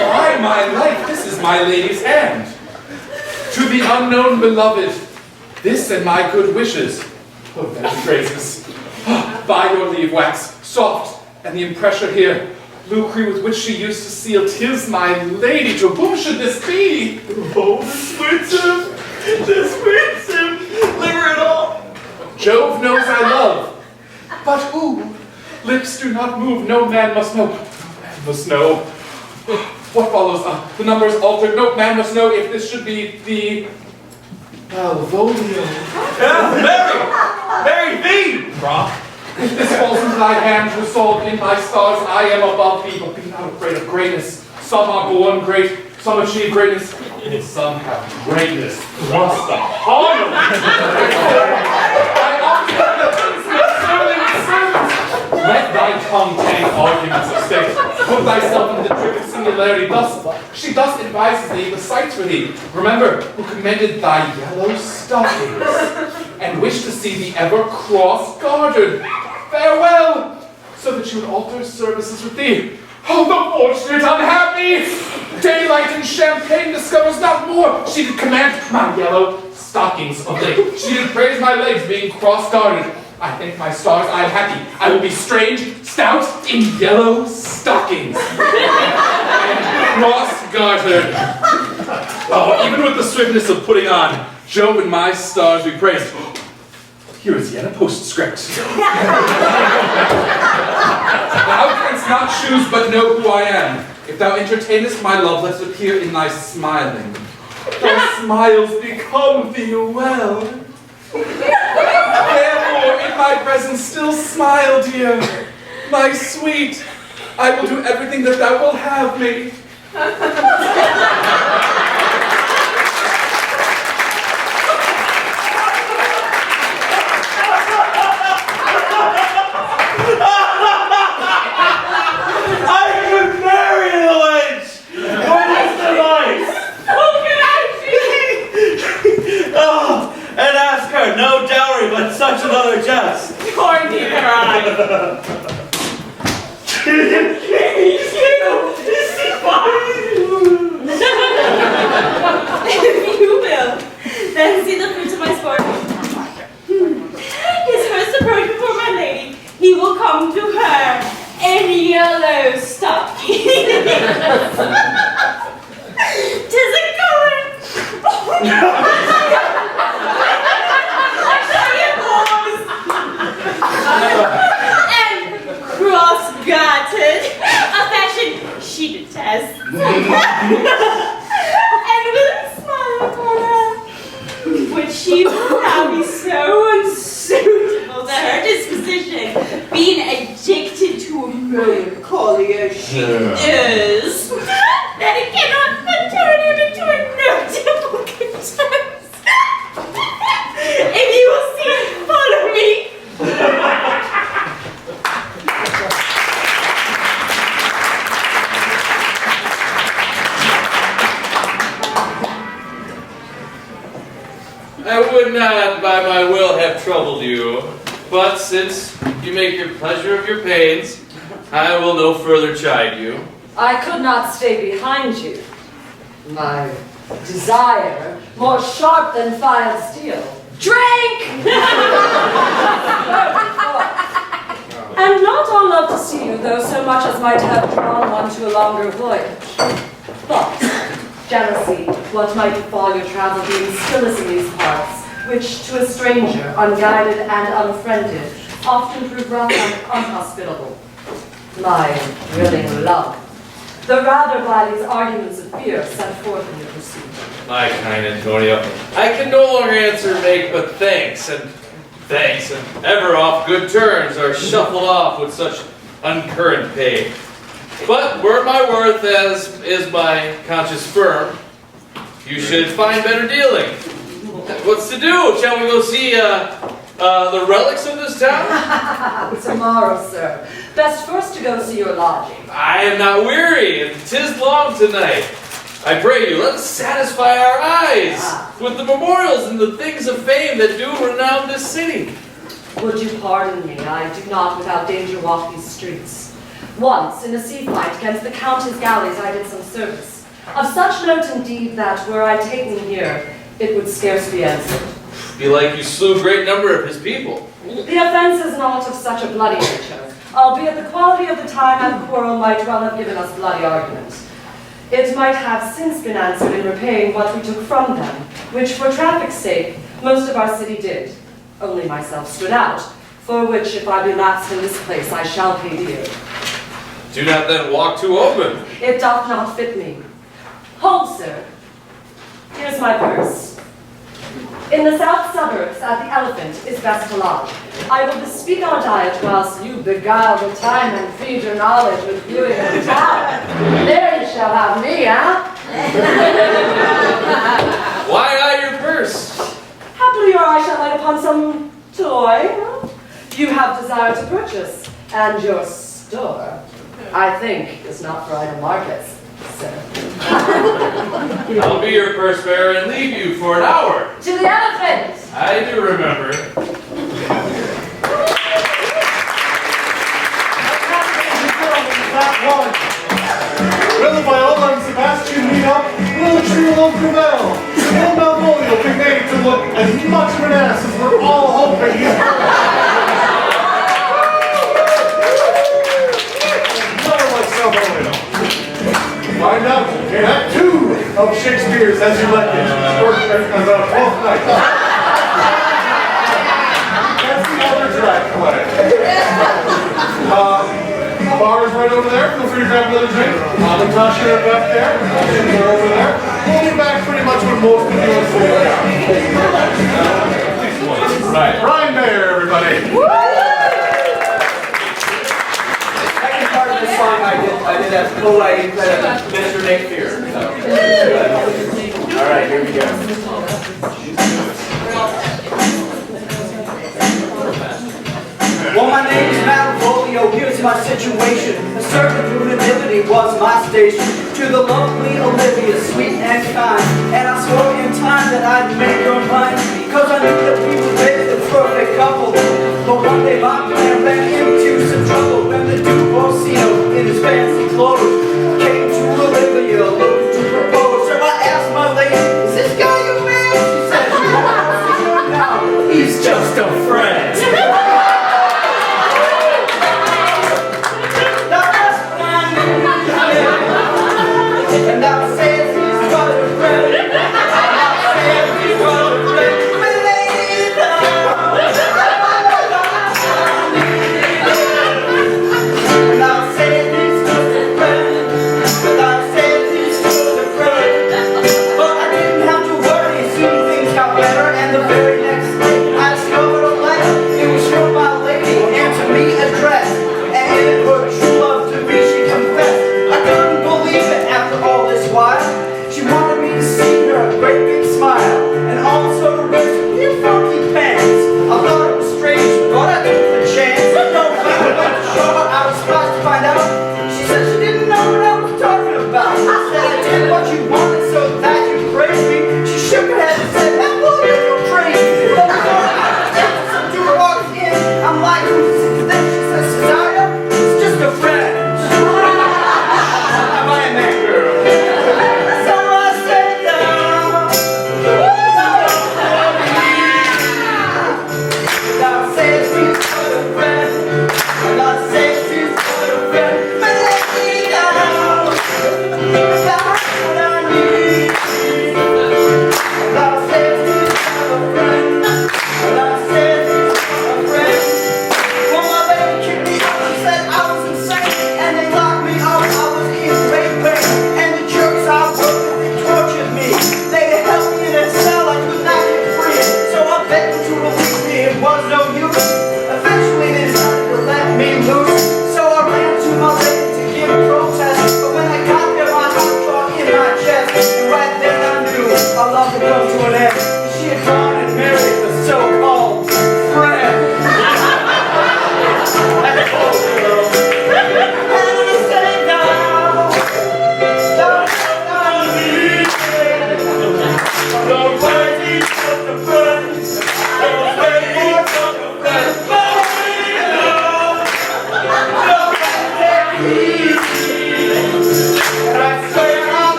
J: By my life, this is my lady's hand. To the unknown beloved, this and my good wishes. Oh, thank you, graces. By your leave, wax soft, and the impressure here, lucre with which she used to seal. 'Tis my lady. To whom should this be?
B: Oh, the sweet him! The sweet him! Liver it all!
J: Jove knows I love. But who? Lips do not move. No man must know. No man must know. What follows? The number is altered. No man must know if this should be the Malvolio.
G: Marry thee!
J: Rock. If this falls into thy hands, resolved in thy stars, I am above thee, but be not afraid of greatness. Some are born great, some achieve greatness, and some have greatness thrust upon them. Let thy tongue tank arguments of state. Put thyself in the trick of singularity. She thus advises thee, recites for thee. Remember, who commended thy yellow stockings, and wished to see thee ever cross-gartered. Farewell, so that she would alter services with thee. Oh, the fortunate unhappy! Daylight and champagne discovers not more. She did command my yellow stockings of late. She did praise my legs being cross-gartered. I thank my stars I am happy. I will be strange, stout, in yellow stockings. And cross-gartered. Oh, even with the swiftness of putting on, Jove and my stars we praise. Here is yet a postscript. Thou canst not choose but know who I am. If thou entertainest my love, let it appear in thy smiling. Thy smiles become thee well. Therefore, in my presence still smile, dear. My sweet, I will do everything that thou wilt have me.
G: And ask her, no dowry, but such another jest.
I: Corn deep in her eye.
H: If you will, then see the fruits of my sport. His first approach before my lady, he will come to her in yellow stockings. 'Tis a color. And cross-gartered, a fashion she detests. And with a smile upon her, which she will now be so unsuitable to her disposition, being addicted to a melancholy as she is, that it cannot but turn him into a notable contempt. If you will see it, follow me.
G: I would not by my will have troubled you, but since you make your pleasure of your pains, I will no further chide you.
K: I could not stay behind you. My desire, more sharp than filed steel. Drink! And not all love to see you, though so much as might have drawn one to a longer voyage. But jealousy, what might befall your travel being still is in these parts, which to a stranger, unguided and unfriended, often prove rough and unhospitable. My willing love, the rather by these arguments of fear set forth in your pursuit.
G: My kind Antonio, I can no longer answer make but thanks, and ever off good turns are shuffled off with such uncurrent pay. But were my worth as is my conscience firm, you should find better dealing. What's to do? Shall we go see the relics of this town?
K: Tomorrow, sir. Best first to go see your lodging.
G: I am not weary, and 'tis long tonight. I pray you, let us satisfy our eyes with the memorials and the things of fame that do renown this city.
K: Would you pardon me? I do not without danger walk these streets. Once, in a sea fight against the Countess galleys, I did some service. Of such note indeed that, were I taken here, it would scarce be answered.
G: Be like you slew a great number of his people.
K: The offence is not of such a bloody nature, albeit the quality of the time and quarrel might well have given us bloody argument. It might have since been answered in repaying what we took from them, which for traffic's sake, most of our city did. Only myself stood out, for which if I be lapsed in this place, I shall pay dear.
G: Do not then walk too open.
K: It doth not fit me. Hold, sir. Here's my purse. In the south suburbs, at the Elephant, is best to lodge. I will bespeak our diet whilst you beguile the time and feed your knowledge with viewing the tower. There you shall have me, huh?
G: Why not your purse?
K: Haply your eye shall light upon some toy you have desire to purchase, and your store, I think, is not for idle markets, sir.
G: I'll be your purse bearer and leave you for an hour.
K: To the Elephant!
G: I do remember.
A: Will Viola and Sebastian meet up? Will the trio of Gravel? Will Malvolio be made to look as much of an ass as we're all hoping he's Never like Salvolio. Find out in Act 2 of Shakespeare's As You Like It, or as Twelfth Night. That's the other drag play. Bar is right over there. Feel free to grab another drink. Natasha are back there. They're over there. We'll be back pretty much when most of you are sitting down. Right. Rhyme there, everybody.
E: Second part of this song I did as co-writing credit Mr. Nick Fear. So. All right, here we go. Well, my name is Malvolio, here's my situation. A certain unanimity was my station. To the lovely Olivia, sweet and kind. And I swore in time that I'd make her mine. Cause I knew that we would make the perfect couple. But one day my plan ran into some trouble. When the Duke Orsino, in his fancy clothes, came to Olivia looking to propose. So I asked my lady, is this guy your man? She said, no, he's just a friend. And I said he's got a friend. I said he's got a friend.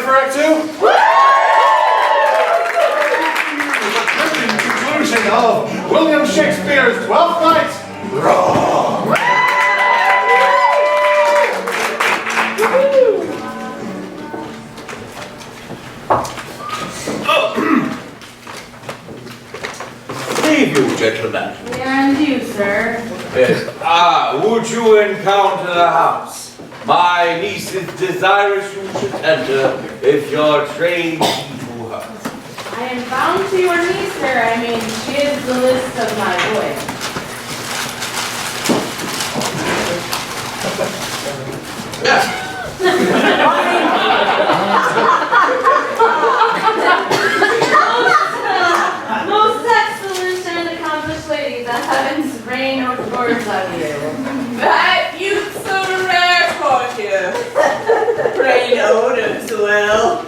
A: for Act 2? The gripping conclusion of William Shakespeare's Twelfth Night. Raw.
G: Leave you, gentlemen.
C: And you, sir.
G: Yes. Would you encounter the house? My niece is desirous you should enter if you're trained to her.
C: I am bound to your niece, sir. I mean, she is the list of my boys. Most excellent and accomplished lady, the heavens rain rewards on you.
I: That youth's so rare for you. Pray no as well.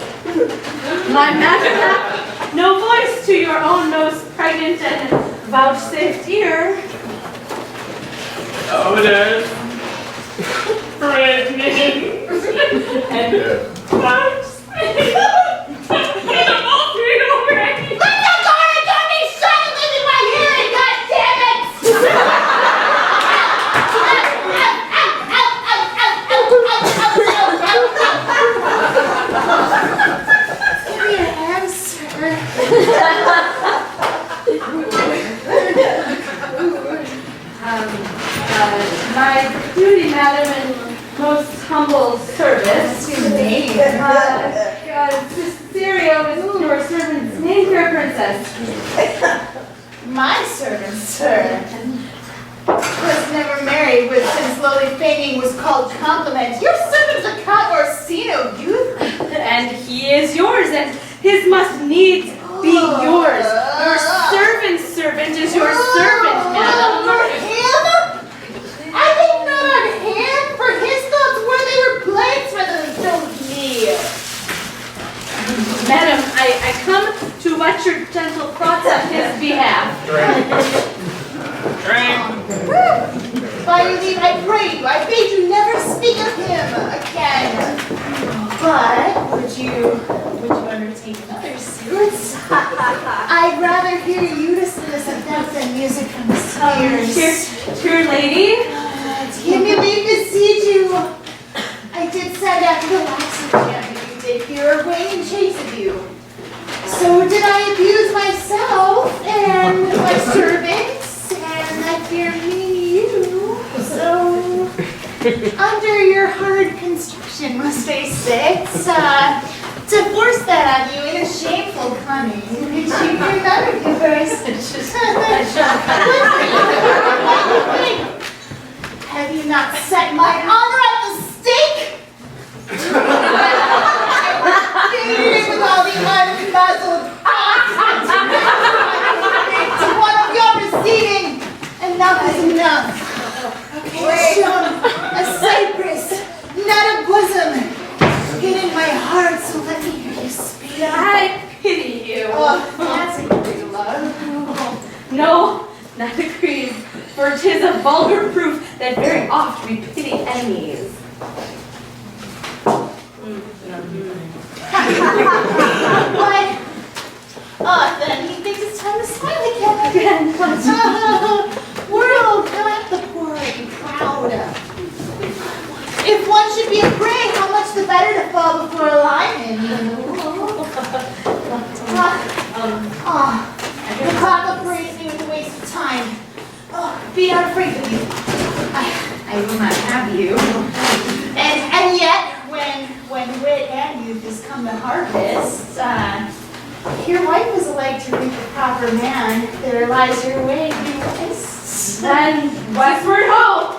C: My magic hath no voice to your own most pregnant and vouchsafed ear.
E: Oh, it is. Pregnant.
C: And vouchsafed. My duty, madam, and most humble service. Cesario is your servant's name, fair princess.
D: My servant, sir, was never married, but since lowly feigning was called compliment. Your servant's a Count Orsino, youth.
C: And he is yours, and his must needs be yours. Your servant's servant is your servant, madam.
D: For him? I think not on him, for his thoughts were they were blanks rather than filled with me.
C: Madam, I come to whet your gentle thoughts on his behalf.
D: By your leave, I pray you, I bid you never speak of him again. But would you undertake another suit? I'd rather hear Ulysses of death than music from the spheres.
C: Dear lady.
D: Give me leave to beseech you. I did send after the last enchantment you did hear a rain chase of you. So did I abuse myself and my servants, and I fear me you. So under your hard construction must I sit, to force that on you in a shameful cunning, which you hear none of you very Have you not set my honor at the stake? Dated with all the unmuzzled to one of your receiving. Enough is enough. Okay, shown a cypress, not a bosom. Get in my heart, so let me hear you speak.
C: I pity you.
D: Oh, that's a great love.
C: No, not agrees, for 'tis a vulgar proof that very oft we pity enemies.
D: What? Oh, then he thinks it's time to smile again. World, come at the poor and proud. If one should be a prey, how much the better to fall before a lion. The cock praise me with a waste of time. Oh, be not afraid of you. I will not have you. And yet, when wit and youth has come to harvest, your wife is like to reap the proper man. There lies your way, you waste.
C: Then westward ho!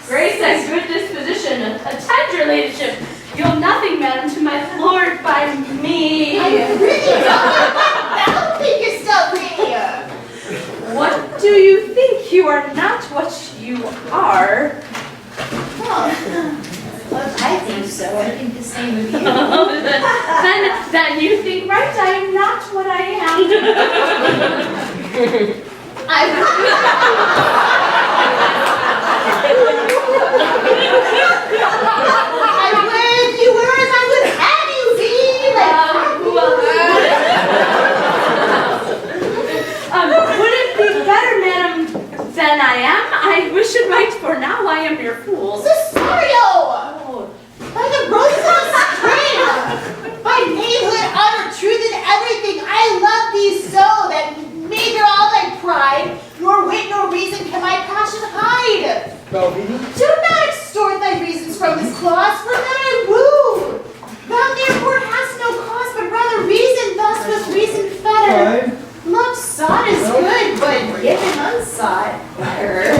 C: Grace and good disposition, a tender ladyship. You'll nothing, madam, to my lord by me.
D: I'm pretty. Don't think you're still pretty.
C: What do you think? You are not what you are.
D: Oh, well, I think so. I think the same with you.
C: then you think right. I am not what I am.
D: I would you were as I would have you be. Cesario! By the roses of spring! By manhood, honor, truth, and everything, I love thee so that neither all thy pride, nor wit, nor reason can my passion hide. Do not extort thy reasons from this clause, for that I woo. Thou therefore hast no cause, but rather reason, thus with reason fetter. Much sought is good, but given unsought, better.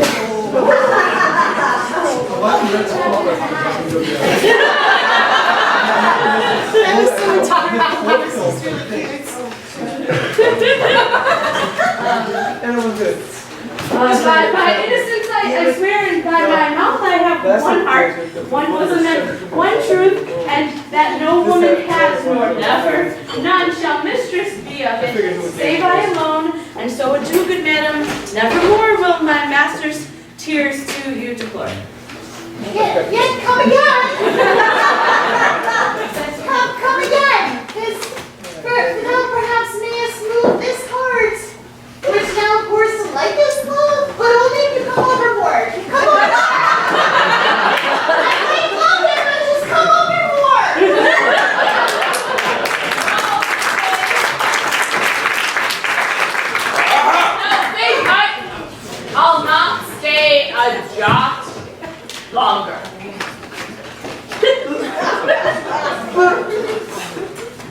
C: By my innocence, I swear, and by my mouth I have one heart, one bosom, and one truth, and that no woman has, nor never, none shall mistress be of it, save I alone, and so adieu, good madam, nevermore will my master's tears to you deplore.
D: Yet come again! come again! Thou perhaps mayest move this heart, which now pours to like this love, but only if you come overboard. Come overboard! I might love him, but just come overboard!
I: I'll not stay a jot longer.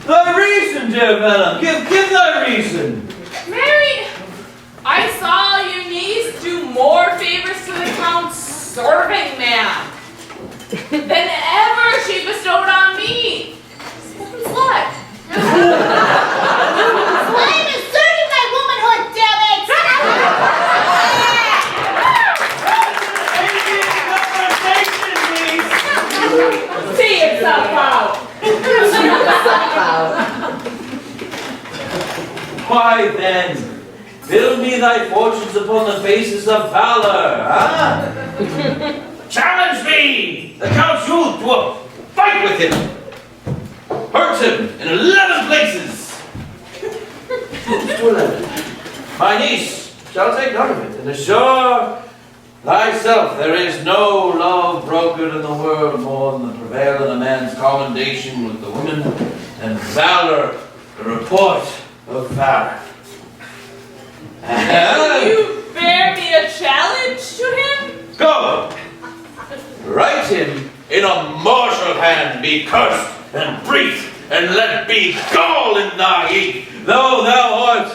G: Thy reason, dear madam. Give thy reason.
I: Mary, I saw your niece do more favors to the Count's serving man than ever she bestowed on me. Slut.
D: I am asserting my womanhood, damn it!
I: See yourself out.
G: Why then, build me thy fortunes upon the basis of valor, huh? Challenge me, the Count's youth, to a fight with him. Hurt him in 11 places. My niece shall take none of it, and assure thyself there is no love broken in the world more than the prevail in a man's commendation with the women, and valor the report of valor.
I: Will you bear me a challenge to him?
G: Go! Write him in a mortal hand, be cursed and breathe, and let be gall in thy ink, though thou art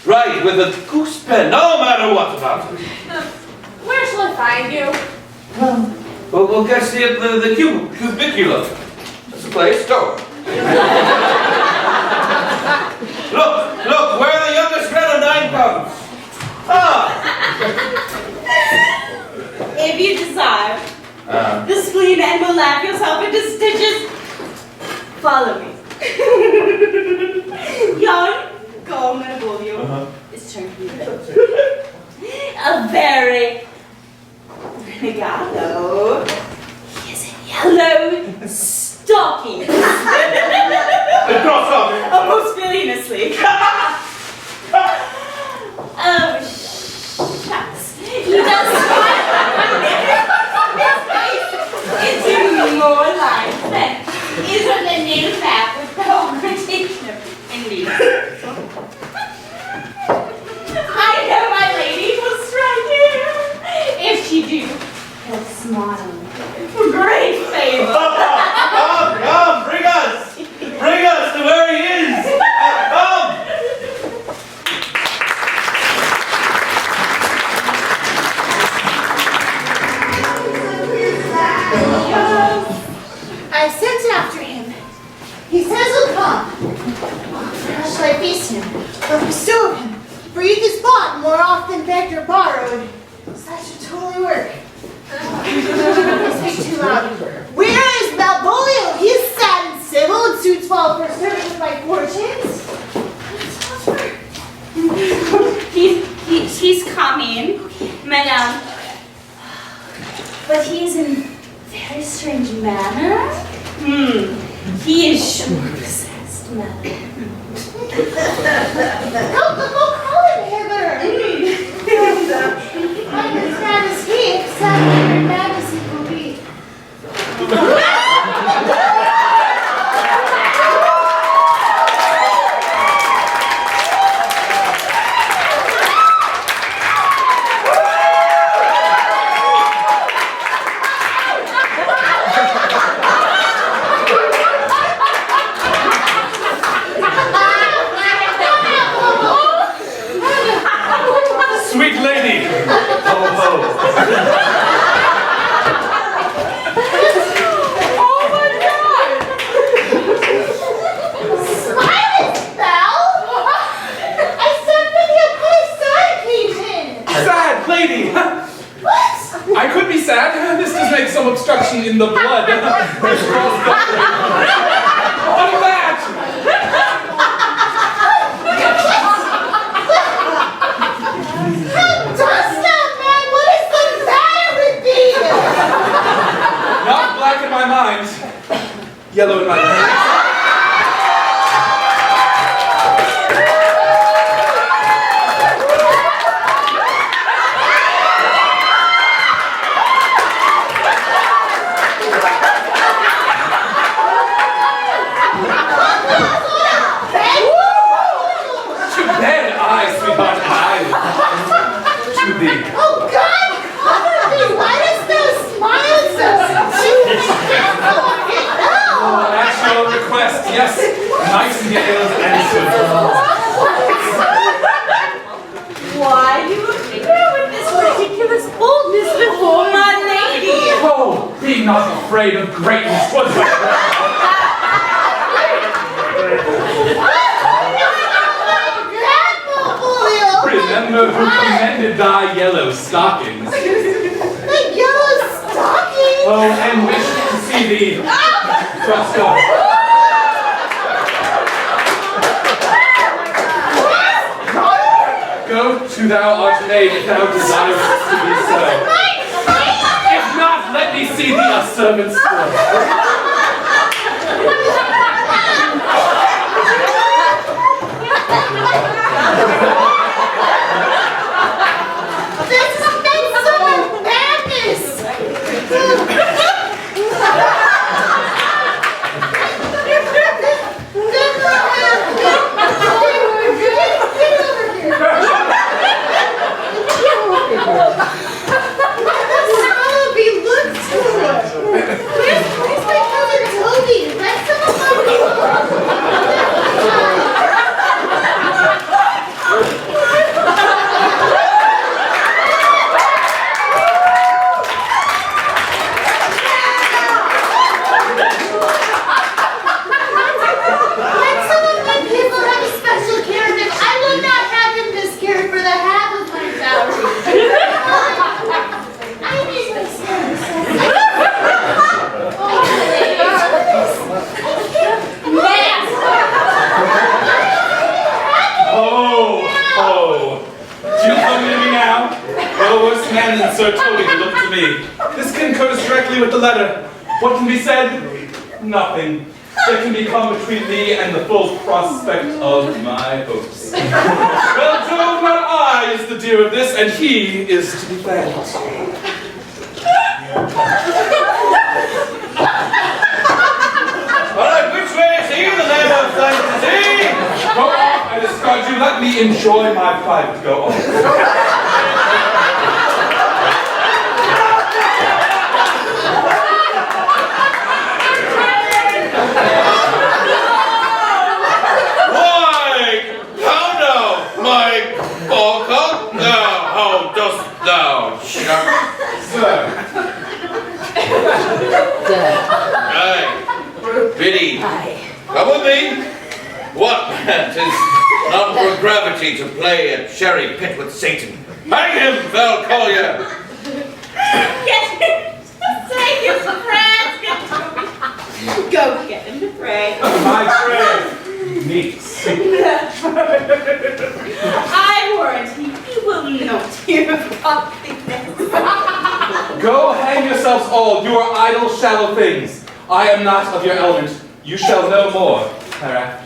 G: write with a goose pen, no matter what about it.
I: Where shall I find you?
G: We'll guess the cubicula. That's the place. Go. Look, where the youngest man of 9 comes.
H: If you desire, the spleen and will lap yourself into stitches. Follow me. Young Gom and Olivia is turned to be a very regalo. He is in yellow stockings. Almost villainously. Oh, shucks. He does his face into more lines than isn't a nail map with the whole critique of India. I know my lady will strike you. If she do, he'll smile. Great favor.
G: Come, bring us to where he is. Come.
D: I sent after him. He says he'll come. How shall I face him, or pursue him? For youth is bought more often begged or borrowed. So that should totally work. I speak too loud. Where is Malvolio? He is sad and civil and suits well for serving with my fortunes.
H: He's coming, madame. But he is in very strange manner. He is sure possessed, madame.
D: Go call him hither. I'm as mad as he, except your madness he will be.
J: obstruction in the blood. What is that?
D: Dust up, man! What is the matter with me?
J: Not black in my mind, yellow in my pants.
D: Oh God! Why does those smiles so stupid?
J: At your request, yes. Nightingales answered.
H: Why do you appear with this ridiculous boldness before my lady?
J: Oh, be not afraid of greatness, was my Remember who commended thy yellow stockings.
D: The yellow stockings?
J: Oh, and wished to see thee. Trust God. Go to thou art made if thou desirest to be so. If not, let me see thee a servant's boy.
D: Where's my cousin Toby? Let someone let me Let someone let people have a special care of him. I will not have him miscarry for the half of my salary. I need this service.
J: Do you come to me now? Well, the worst man than Sir Toby to look to me. This concurs directly with the letter. What can be said? Nothing. There can become between me and the full prospect of my hopes. Well, Job, not I is the dear of this, and he is to be thanked.
G: Alright, which way is he, the name of sanctity?
J: Go off, I discard you. Let me enjoy my private go off.
G: Sir. Aye. Biddy. Come with me. What? 'Tis not for gravity to play at sherry pit with Satan. Hang him, foul collier.
H: Get him to say his prayers. Go get him to pray.
J: My prayer meets.
H: I warrant he will not hear of godliness.
J: Go hang yourselves all, you are idle, shallow things. I am not of your element. You shall know more hereafter.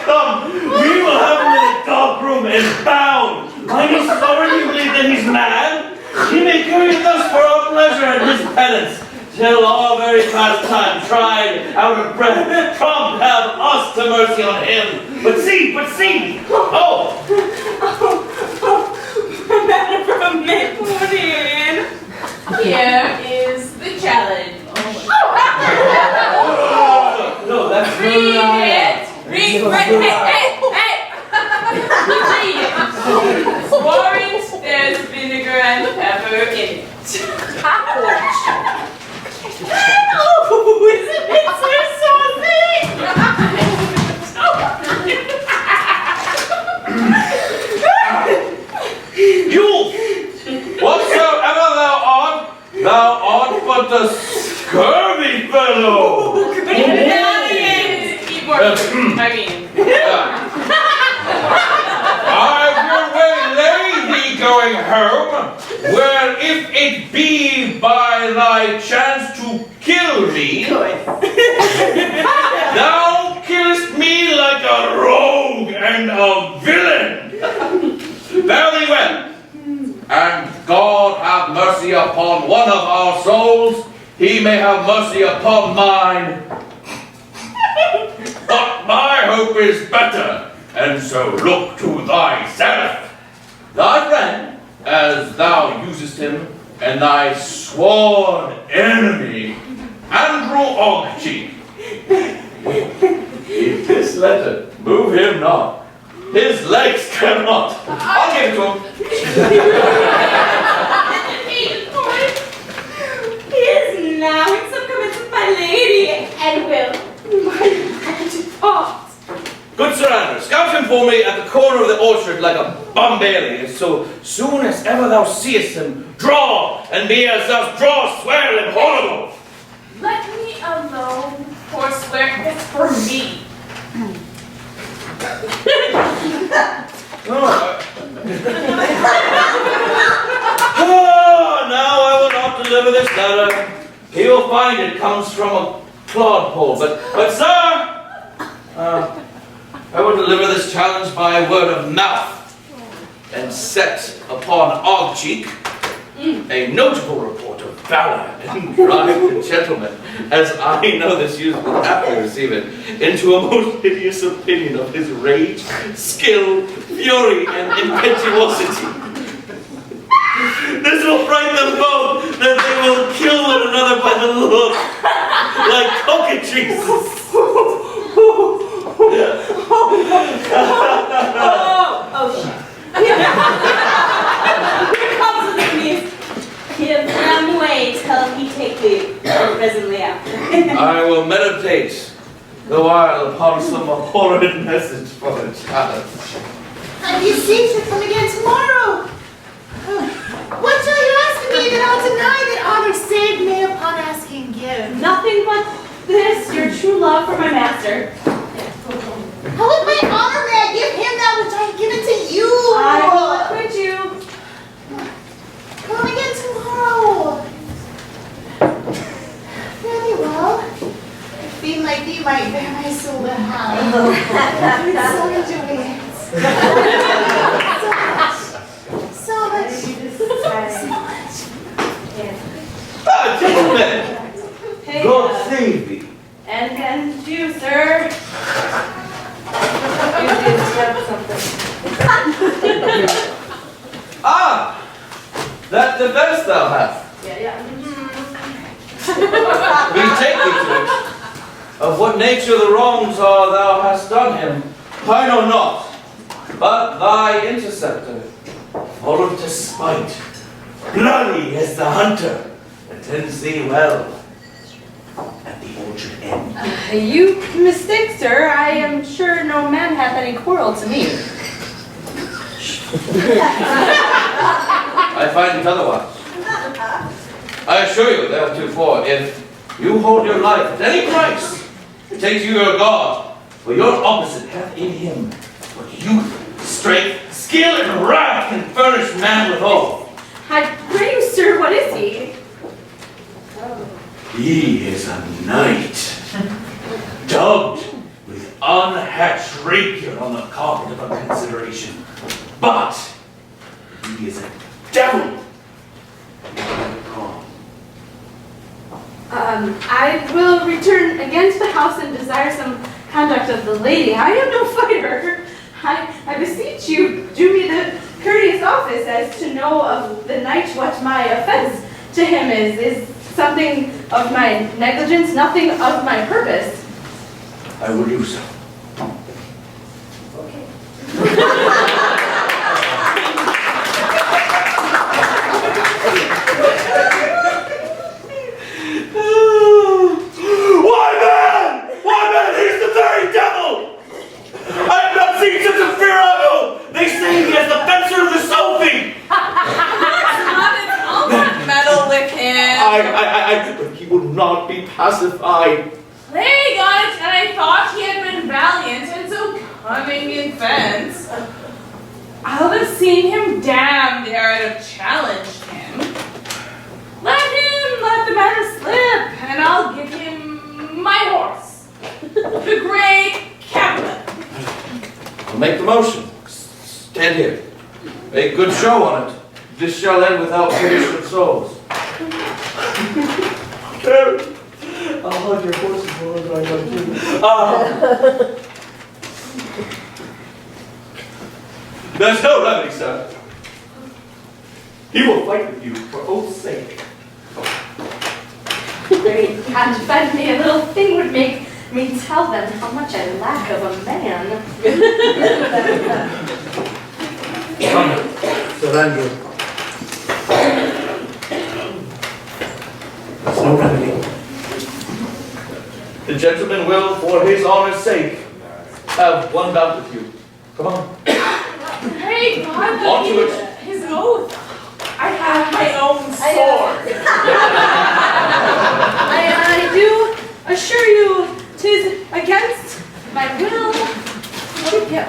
G: Come, we will have him in a dark room and bound. When he's sorry, you believe that he's mad? He may carry it thus for our pleasure and his penance, till our very past time, tried out of breath, prompt have us to mercy on him. But see! Oh!
H: Matter from Midwooden. Here is the challenge.
G: No, that's
H: Read it. Read. Hey.
G: a scurvy fellow. I will waylay thee going home, where if it be by thy chance to kill me, thou killest me like a rogue and a villain. Fare thee well, and God have mercy upon one of our souls, he may have mercy upon mine. But my hope is better, and so look to thyself. Thy friend, as thou usest him, and thy sworn enemy, Andrew Ogcheek. Keep this letter, move him not. His legs cannot. I'll give it to him.
H: He is now in some comments with my lady, and will my depart.
G: Good Sir Andrew, scout him for me at the corner of the orchard like a bombaily, and so soon as ever thou seest him, draw, and be as thou drawest swear and horrible.
I: Let me alone, forswear this for me.
G: Now I will not deliver this letter. He will find it comes from a clodpole. But sir, I will deliver this challenge by word of mouth, and set upon Ogcheek a notable report of valor and drive the gentleman, as I know this youth will happily receive it, into a most hideous opinion of his rage, skill, fury, and impetuosity. This will frighten them both, that they will kill one another by the look, like cockatrices.
H: Here comes the niece. Give them way till he take leave, presently after.
G: I will meditate the while upon some horrid message for the child.
D: And you seem to come again tomorrow. What shall you ask of me that I'll deny that honor saved me upon asking give?
H: Nothing but this, your true love for my master.
D: How with my honor may I give him that which I have given to you?
H: I will acquit you.
D: Come again tomorrow. Very well. If thee might be, might bear my soul to hell. So enjoy it. So much.
G: Ah, gentlemen!
H: Hey,
G: God save thee.
H: and you, sir. You did have something.
G: Ah! That defense thou hast.
H: Yeah.
G: Betake thee to it. Of what nature the wrongs are thou hast done him, I know not. But thy interceptor, full of despite, bloody as the hunter, attends thee well at the orchard end.
C: You mistake, sir. I am sure no man hath any quarrel to me.
G: I find it otherwise. I assure you, theretofore, if you hold your life at any price, it takes you your God, for your opposite hath in him what youth, strength, skill, and wrath can furnish man withal.
C: I pray you, sir, what is he?
G: He is a knight, dubbed with unhatched rapier on the carpet of a consideration. But he is a devil.
C: I will return again to the house and desire some conduct of the lady. I am no fighter. I beseech you, do me the courteous office as to know of the knight what my offense to him is something of my negligence, nothing of my purpose.
G: I will do so. Why man, he's the very devil! I have not seen such a virago! They say he has the fencer of the Sophie!
I: I'll not meddle with him.
E: be pacified.
I: Plague on it, and I thought he had been valiant and so cunning in fence. I'll have seen him damned ere I'd have challenged him. Let the matter slip, and I'll give him my horse, the great Captain.
G: I'll make the motion. Stand here. Make good show on it. This shall end without perdition of souls.
E: I'll hug your horse as well as I hug you.
G: There's no remedy, sir.
E: He will fight with you for oath's sake.
C: Great God, find me a little thing would make me tell them how much I lack of a man.
E: Come, surrender. There's no remedy.
G: The gentleman will, for his honor's sake, have one bout with you. Come on.
I: Hey, God,
G: On to it.
I: his oath. I have my own sword.
C: I do assure you, 'tis against my will. Yep.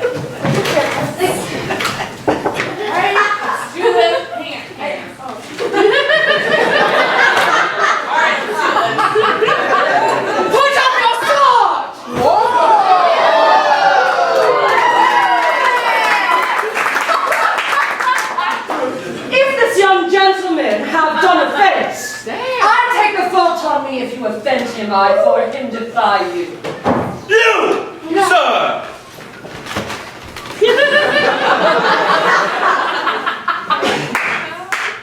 I: Alright, let's do this. Hang on. Alright, let's do this. Put up your sword!
K: If this young gentleman have done offense, I take the fault on me if you offend him, I for him defy you.
G: You, sir!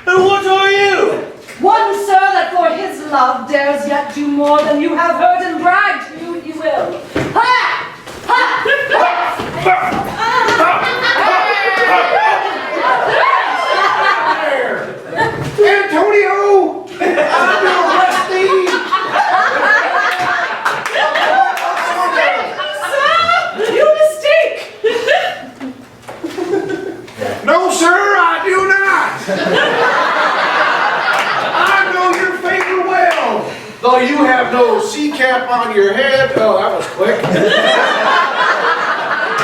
G: And what are you?
K: One, sir, that for his love dares yet do more than you have heard and bragged to you he will. Ha! Ha!
F: Antonio! I'm your Rusty!
K: Sir, you mistake!
F: No, sir, I do not! I know your favor well, though you have no sea cap on your head. Oh, that was quick.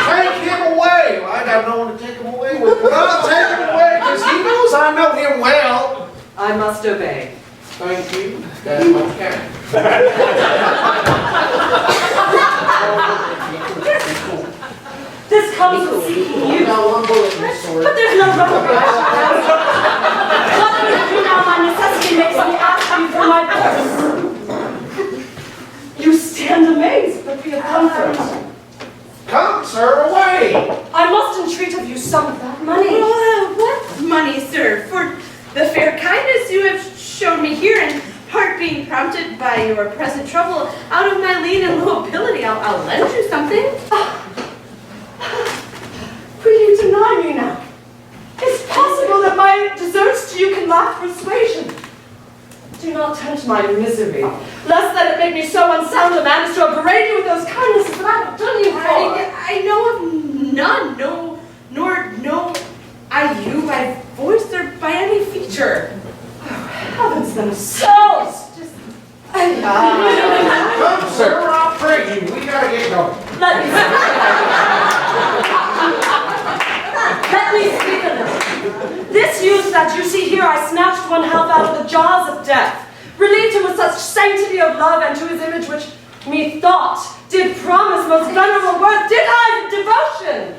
F: Take him away. Well, I got no one to take him away with, but I'll take him away because he knows I know him well.
K: I must obey.
F: Thank you. That's my cat.
K: This comes from seeking you.
F: Got one bullet in his sword.
K: But there's no rubber. What would you now? My necessity makes me ask you for my purse. You stand amazed, but be of comfort.
F: Come, sir, away.
K: I must entreat of you some of that money.
C: What money, sir? For the fair kindness you have shown me here, and part being prompted by your present trouble, out of my lean and low ability, I'll lend you something.
K: Will you deny me now? It's possible that my deserts to you can lack persuasion. Do not tempt my misery, lest that it make me so unsound a man as to upbraid you with those kindnesses that I have done you for.
C: I know of none, nor know I you by voice or by any feature.
K: Heavens themselves!
F: Come, sir, I'll pray you. We gotta get going.
K: Let me speak a little. This youth that you see here, I snatched one half out of the jaws of death, relieved him with such sanctity of love and to his image which methought did promise most venerable worth, did I with devotion.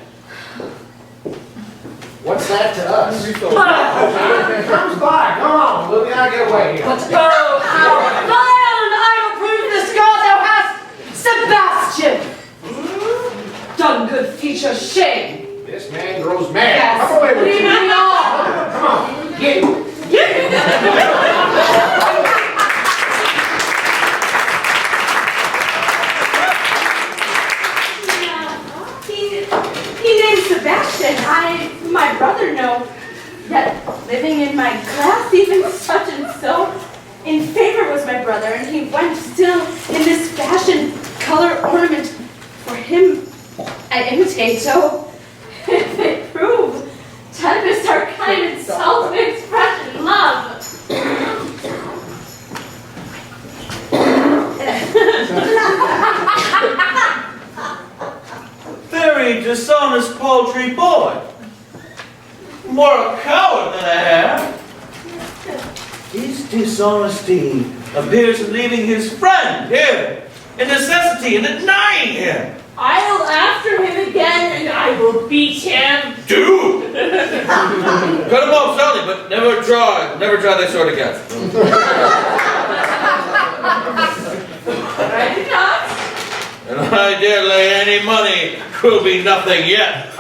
F: What's that to us? Comes by. Come on, we gotta get away here.
K: But oh, how vile and idle prove this God thou hast, Sebastian! Done good feature shame.
F: This man grows mad.
K: Yes,
F: Come away with
K: leave
F: you.
K: me alone.
F: Come on, get him.
C: He named Sebastian. My brother know, that living in my class, even such and so, in favor was my brother, and he went still in this fashion, color, ornament, for him I imitate, so if it prove tempest our kind and self-expression love.
G: more a coward than I am. His dishonesty appears in leaving his friend here, in necessity, and denying him.
H: I'll after him again, and I will beat him.
G: Do! Cut him off slowly, but never draw that sword again.
H: I do not.
G: And I dare lay any money, 'twill be nothing yet.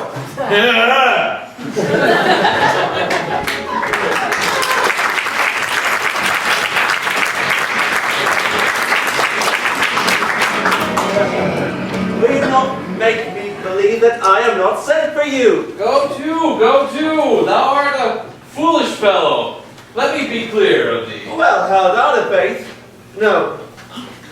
B: Will you not make me believe that I am not sent for you?
E: Go to, thou art a foolish fellow. Let me be clear of thee.
B: Well held out of faith. No.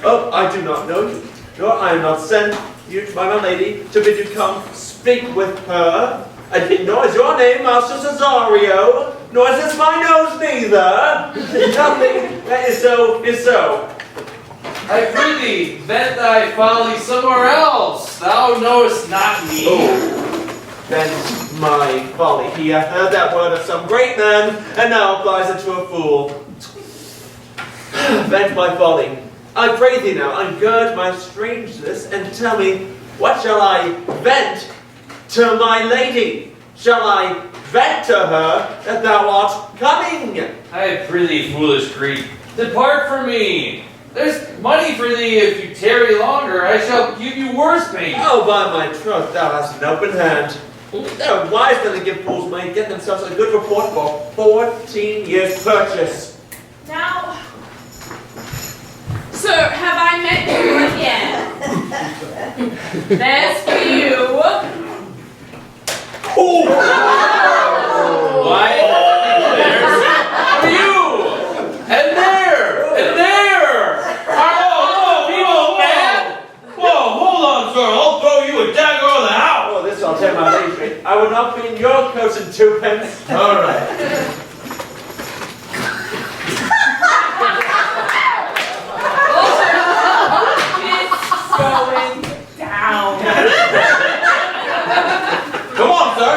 B: Oh, I do not know you. Nor I am not sent you by my lady to bid you come speak with her. I didn't know is your name, Master Cesario, nor is this my nose neither. Nothing that is so is so.
E: I prithee, vent thy folly somewhere else. Thou knowest not me.
B: Oh, vent my folly. He hath heard that word of some great man, and now applies it to a fool. Vent my folly. I pray thee now, ungird my strangeness, and tell me, what shall I vent to my lady? Shall I vent to her that thou art coming?
E: I prithee, foolish Greek, depart from me. There's money for thee if you tarry longer. I shall give you worse pain.
B: Oh, by my troth, thou hast an open hand. They're wise men to give fools money, get themselves a good report for 14 years' purchase.
I: Now, sir, have I met you again? There's for you.
E: Why? There's for you! And there!
G: Whoa, man! Whoa, hold on, sir. I'll throw you a dagger on the house.
B: Oh, this I'll tell my lady. I would not be in your coat and twopence.
G: All right.
H: It's going down.
G: Come on, sir.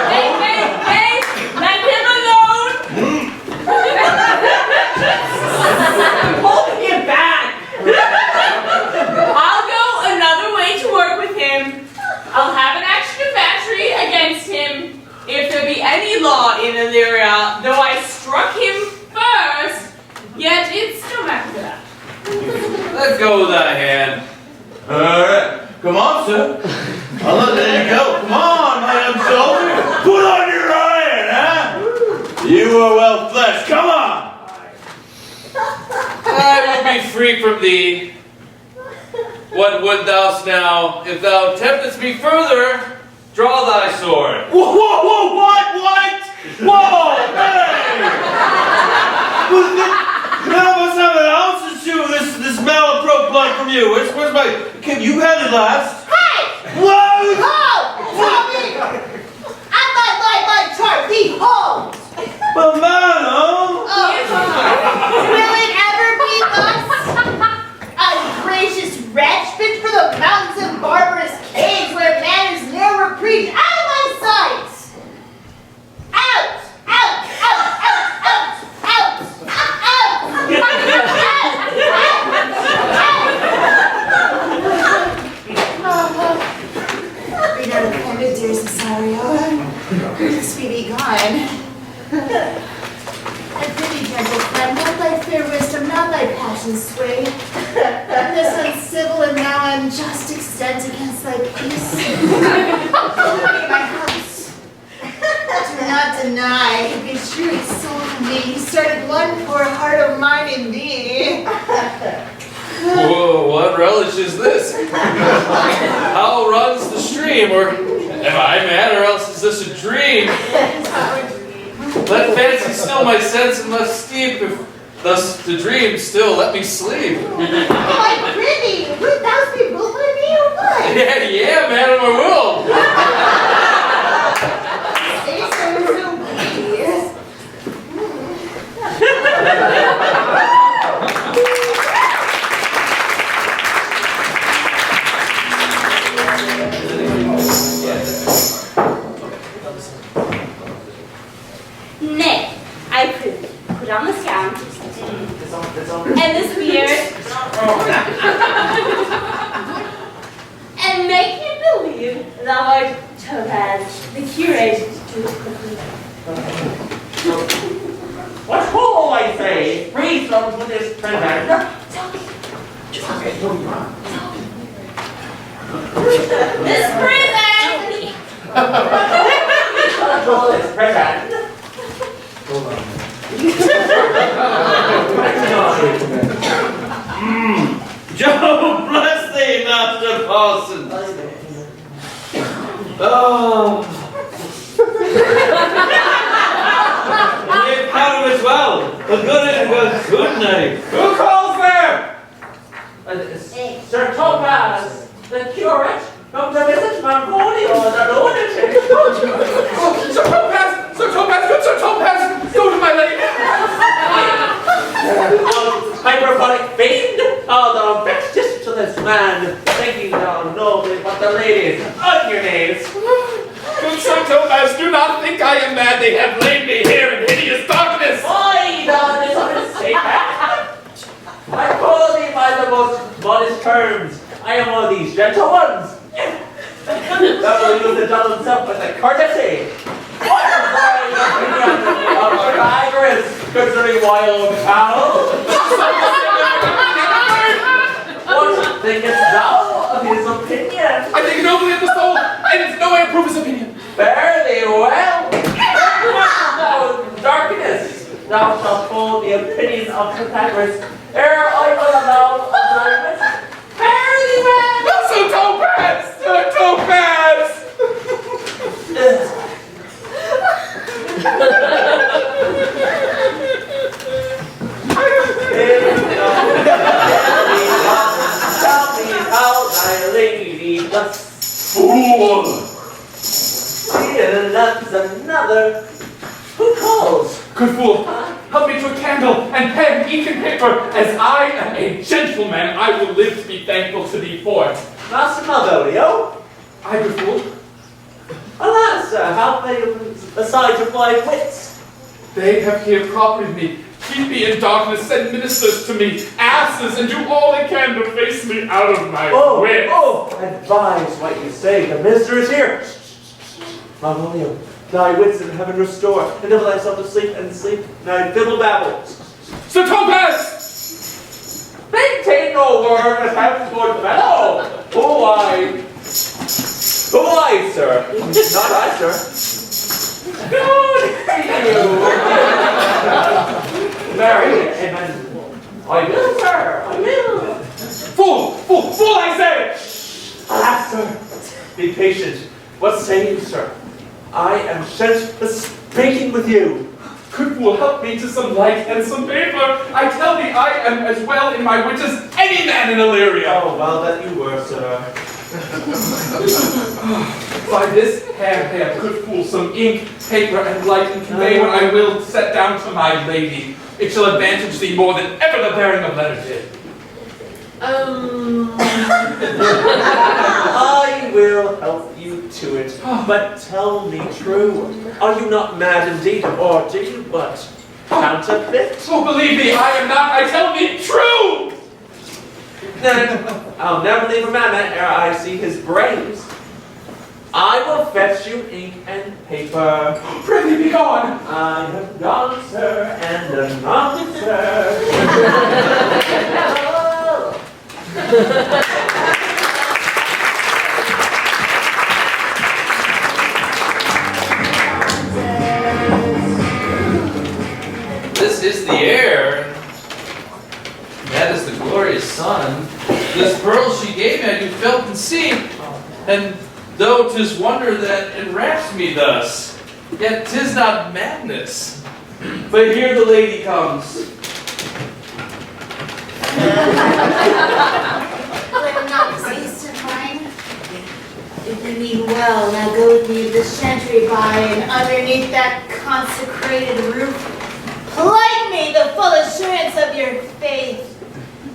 H: Hey, let him alone. Hold him back. I'll go another way to work with him. I'll have an action of battery against him if there be any law in Illyria, though I struck him first, yet it's no matter for that.
E: Let go of thy hand.
G: All right. Come on, sir. I'll let you go. Come on, my young soldier. Put on your iron, huh? You are well fleshed. Come on.
E: I will be free from thee. What would thou now? If thou temptest me further, draw thy sword.
G: Whoa, what? Whoa, hey! Now must have an ounce or two of this malapropos blood from you. Where's my... Can you had it last?
D: Hey!
G: Whoa!
D: Toby! I'm not like my chart. Behold!
G: Well, madam!
D: Will it ever be thus? Ungracious wretch, fit for the mountains and barbarous caves where man is ne'er reprieved. Out of my sight! Out! Out! Out! Out! Out! Out! Be not offended, dear Cesario. Speedy gone. I pity, gentle friend, not thy fair wisdom, not thy passion's sway. This uncivil and now unjust extent against thy peace. My house. Do not deny, be true, he sold me. He started one poor heart of mine in thee.
E: Whoa, what relish is this? How runs the stream? Or am I mad, or else is this a dream? Let fancy still my sense and left steep, if thus the dream still let me sleep.
D: My prithee, wilt thou be ruled by me or what?
E: Yeah, madam, I will.
D: Say so, so please.
H: This prison!
B: This prison.
G: Joe, bless thee, Master Parson. Oh. You're proud of as well. A good night.
J: Who calls there?
B: Sir Topaz, the curate, come to visit Mandi or the lunatic.
J: Sir Topaz! Sir Topaz! Good Sir Topaz! Go to my lady!
B: Hyperbolic fiend! Oh, the bestest to this man, thinking down nobly but the ladies on your knees.
J: Good Sir Topaz, do not think I am mad. They have laid me here in hideous darkness.
B: Why, darkness of his sake? I call thee by the most modest terms. I am one of these gentle ones. Thou will use the devil himself with a courtesy. What a boy of Pythagoras, concerning wild fowl. What thinkest thou of his opinion?
J: I think nobly of the soul, and in no way approve his opinion.
B: Fairly well. Thou darkness, thou shalt hold the opinion of Pythagoras, ere I will allow of thy wit. Fairly well.
J: Sir Topaz! Sir Topaz!
B: Tell me how thy lady does.
J: Fool!
B: Here loves another. Who calls?
J: Good fool, help me to a candle and pen, ink and paper. As I am a gentleman, I will live to be thankful to thee for it.
B: Master Malvolio?
J: I, good fool.
B: Alas, sir, how many besides your 5 wits?
J: They have here profited me, keep me in darkness, send ministers to me, asses, and do all they can to face me out of my wits.
B: Advise what you say. The minister is here. Malvolio, thy wits in heaven restore, and never thyself to sleep, and sleep, thy fiddle babble.
J: Sir Topaz!
B: Maintain no word with heaven's good fellow. Who I, sir? Not I, sir. Good you. Very, amen. I will, sir, I will.
J: Fool, I say!
B: Alas, sir, be patient. What say you, sir? I am sent to speaking with you.
J: Good fool, help me to some light and some paper. I tell thee, I am as well in my wits as any man in Illyria.
B: Oh, well that you were, sir.
J: By this hand, good fool, some ink, paper, and light, and convey what I will set down to my lady. It shall advantage thee more than ever the bearing of letter did.
B: I will help you to it, but tell me true. Are you not mad indeed, or do you but counterfeit?
J: Oh, believe me, I am not. I tell thee true!
B: Then I'll never leave a man ere I see his brains. I will fetch you ink and paper.
J: Prithee, be gone!
B: I have gone, sir, and anon, sir.
G: This is the air. That is the glorious sun. This pearl she gave me I do felt and see. And though 'tis wonder that enwraps me thus, yet 'tis not madness. But here the lady comes.
D: Let him not cease to mine. If you mean well, now go with me to the chantry by and underneath that consecrated roof, plight me the full assurance of your faith,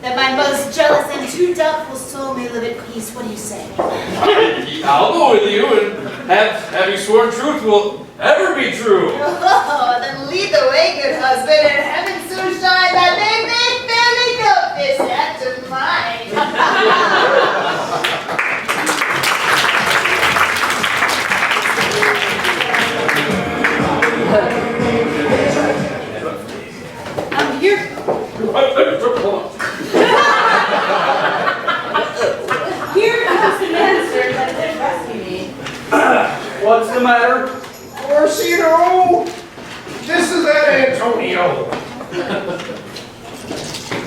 D: that my most jealous and too doubtful soul may live at peace. What do you say?
G: I'll go with you, and having sworn truth will ever be true.
D: Oh, then lead the way, good husband, and heaven so shine that they may fairly note this act of mine. I'm here.
E: What's the matter?
F: Orsino! This is that Antonio.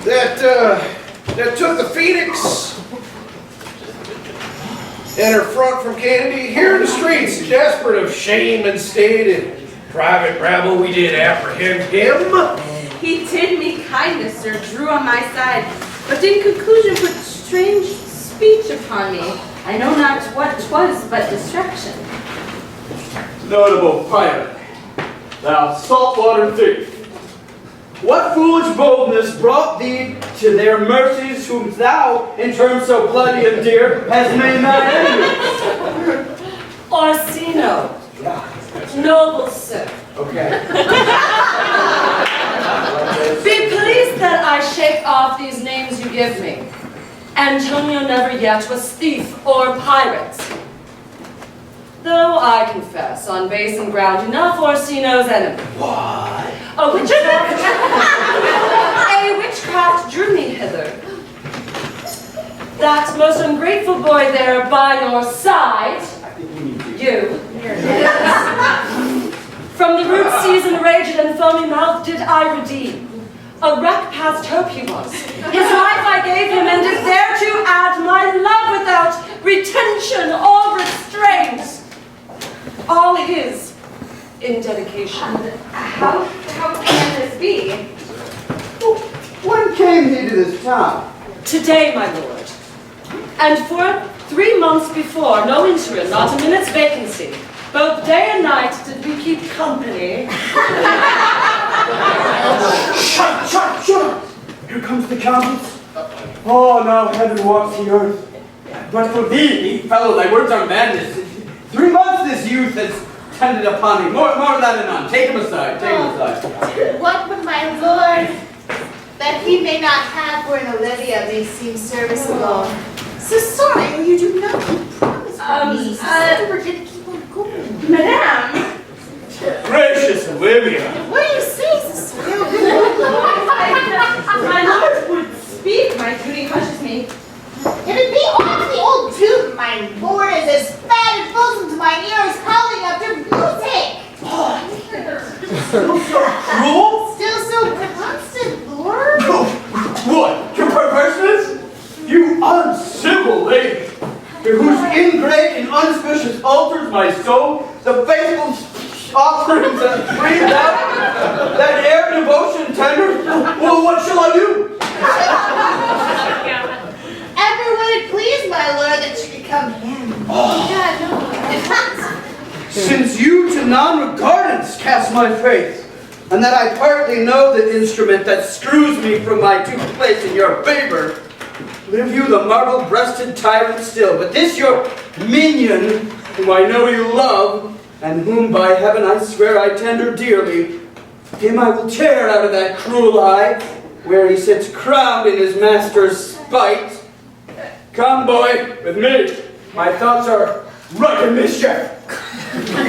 F: That took the Phoenix and her front from Candy here in the streets, desperate of shame and state. In private rabble, we did apprehend him.
C: He did me kindness, sir, drew on my side, but in conclusion put strange speech upon me. I know not what 'twas, but distraction.
E: Notable pirate, thou saltwater thief, what foolish boldness brought thee to their mercies, whom thou, in terms so bloody and dear, hast made thy enemies?
K: Orsino, noble sir,
E: Okay.
K: be pleased that I shake off these names you give me. Antonio never yet was thief or pirate. Though I confess, on base and ground enough, Orsino's enemy.
E: Why?
K: A witchcraft drew me hither. That most ungrateful boy there by your side, you, from the rude seas enraged and foamy mouth did I redeem. A wreck past hope he was. His life I gave him, and did there to add my love without retention or restraint. All his in dedication.
C: How can this be?
E: When came he to this town?
K: Today, my lord. And for 3 months before, no interim, not a minute's vacancy. Both day and night did we keep company.
E: Shut! Here comes the Countess. Oh, now heaven walks the earth. But for thee, fellow, thy words are madness. 3 months this youth has tended upon me. More of that anon. Take him aside, take him aside.
D: What would my lord that he may not have for an Olivia may seem serviceable? Cesario, you do not keep promise for me. Cesario, we're going to keep on going.
C: Madame!
E: Gracious Olivia.
D: What do you say, Cesario?
C: My lord would speak, my duty hushes me.
D: If it be off the old tube, my lord is as fat and fulsome to my ears howling after music.
E: Still so cruel?
D: Still so constant, lord?
E: What? Your perverseness? You uncivil lady, to whose ingrate and unsuspicious altars my soul, the faithful offerings that breathed out, that air devotion tender, well, what shall I do?
D: Ever would it please my lord that you could come in?
E: Since you to non-regardance cast my faith, and that I partly know the instrument that screws me from my due place in your favor, live you the marble-breasted tyrant still, but this your minion, whom I know you love, and whom by heaven I swear I tender dearly, him I will tear out of that cruel eye, where he sits crowned in his master's spite. Come, boy, with me. My thoughts are right in mischief.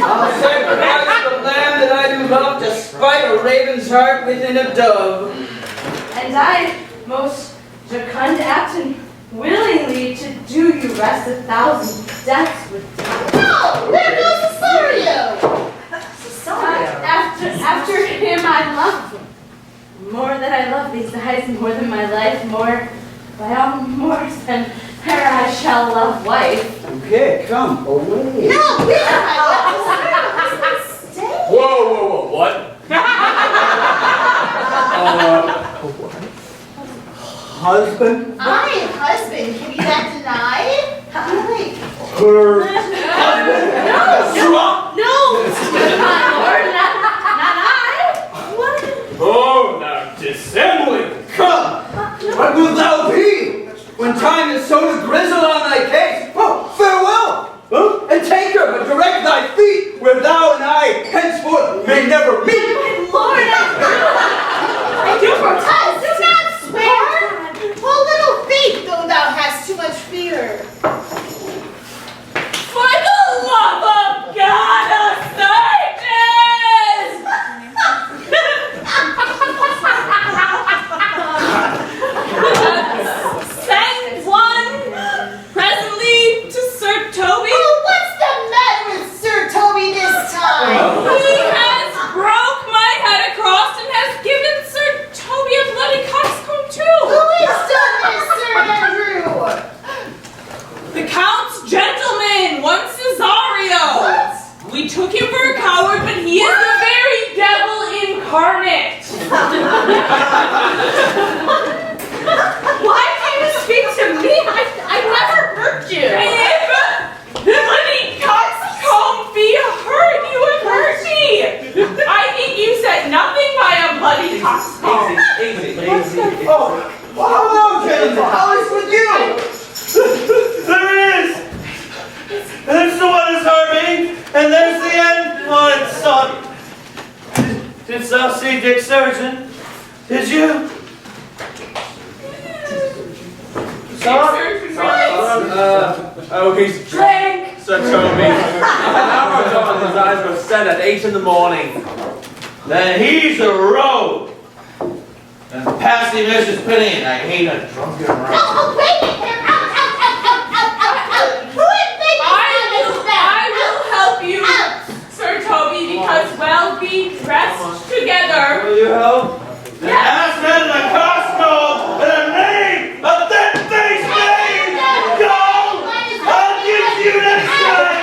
E: I'll sacrifice the lamb that I do love to spite a raven's heart within a dove.
C: And I, most jocund, apt and willingly to do you rest 1,000 deaths with
D: No! There goes Cesario!
C: After him I love more than I love these eyes, more than my life, more by all more than her I shall love wife.
E: Okay, come away.
D: No, we are my love. Stay.
E: Whoa, what? Husband?
D: I am husband. Can you not deny?
E: Her
C: No, my lord, not I. What?
E: Oh, now dissembling, come! What wilt thou be? When time is so to grizzle on thy case, oh, farewell! And take her, but direct thy feet, where thou and I henceforth may never meet.
C: My lord, I do protest.
D: Do not swear. Hold little faith, though thou hast too much fear.
K: For the love of God!
I: The Count's gentleman, one Cesario. We took him for a coward, but he is the very devil incarnate.
H: Why can't you speak to me? I never hurt you.
I: If the bloody Cox Comfy hurt you, have hurt me. I think you said nothing by a bloody coxcomb.
B: Easy.
E: Oh, well, hello, gentlemen. How is with you?
G: There it is! There's the one that's hurt me, and there's the end on its son. Did thou see Dick Surgeon? Did you?
B: Oh, he's
K: Drink!
B: Sir Toby. An hour ago, his eyes were set at 8 in the morning.
G: Then he's a rogue. And pass him Mrs. Penny, and I hate a drunken rogue.
D: Oh, wait a minute. Who invented
I: I will help you, Sir Toby, because well, we dressed together.
G: Will you help? An assman and a Costco and a name! A dead face name! Go! I'll get you next time!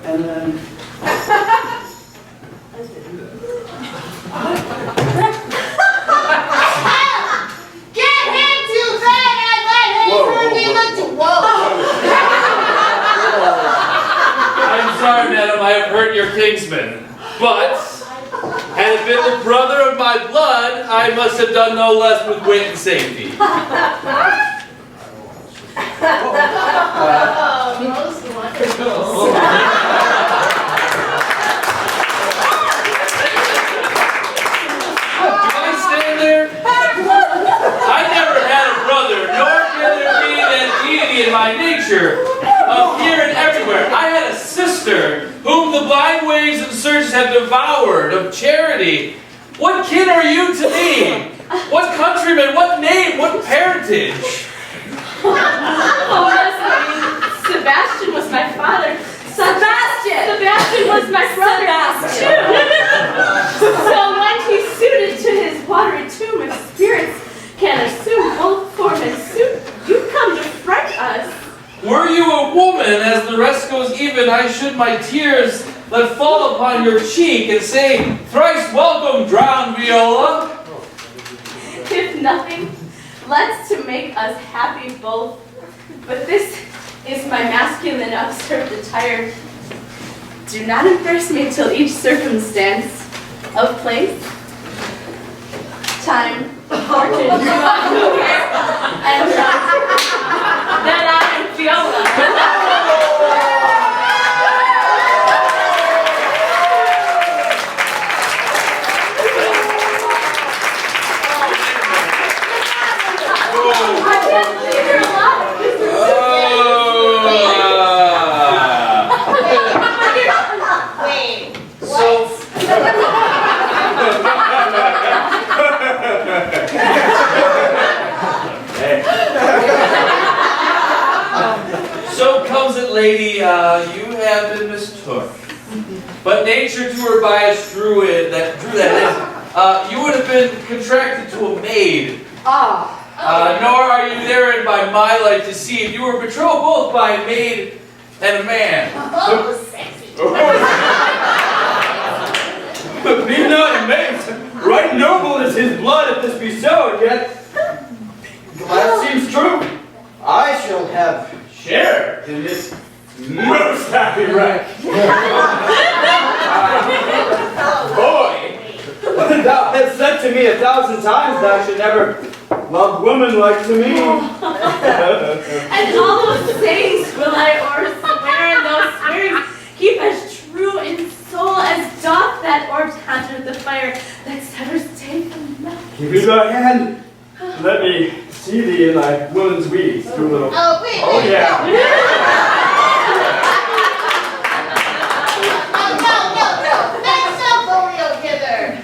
E: And then...
D: Get him to bed and let him hurt me whoa.
L: I'm sorry, madam, I have hurt your kinsman. But, had it been the brother of my blood, I must have done no less with wit and safety.
D: Most wonderful.
L: Can I stand there? I never had a brother, nor can there be that deity in my nature of here and everywhere. I had a sister whom the blind waves and surges have devoured of charity. What kin are you to me? What countryman? What name? What parentage?
C: Oh, Sebastian was my father. Sebastian was my brother too. So when he suited to his watery tomb, if spirits can assume both form and suit, you come to fright us.
L: Were you a woman, as the rest goes even, I should my tears let fall upon your cheek and say, thrice welcome, drowned Viola.
C: If nothing, let's to make us happy both. But this is my masculine observed attire. Do not embrace me till each circumstance of place, time, fortune, and then I am Viola.
D: Wait,
L: So, so comes it, lady, you have been mistook. But nature to her bias drew that in. You would have been contracted to a maid. Nor are you therein by my light to see if you were betrothed both by a maid and a man.
D: oh, sexy.
E: Be not amazed. Right noble is his blood, if this be so, and yet that seems true. I shall have share in this most happy wreck. Boy, thou hast said to me 1,000 times thou should never love woman like to me.
C: And all those sayings will I o'erswear, and those swearings keep as true in soul as doth that orbed haunter the fire that severs day from night.
E: Give me thy hand. Let me see thee in thy woman's weeds. Do a little.
D: Oh, wait.
E: Oh, yeah.
D: No. That's not Folio hither.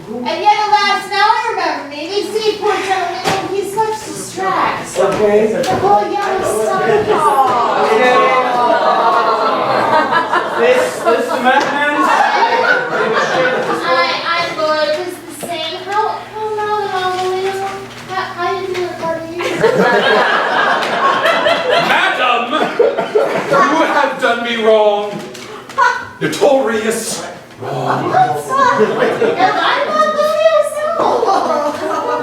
D: And yet, alas, now I remember me. You see, poor gentleman, oh, he's much distressed.
E: Okay.
D: The whole yellow sun.
E: Okay. This man.
D: I'm Lord, this is the same. How long how you doing, buddy?
J: Madam, you have done me wrong. Notorious wrong.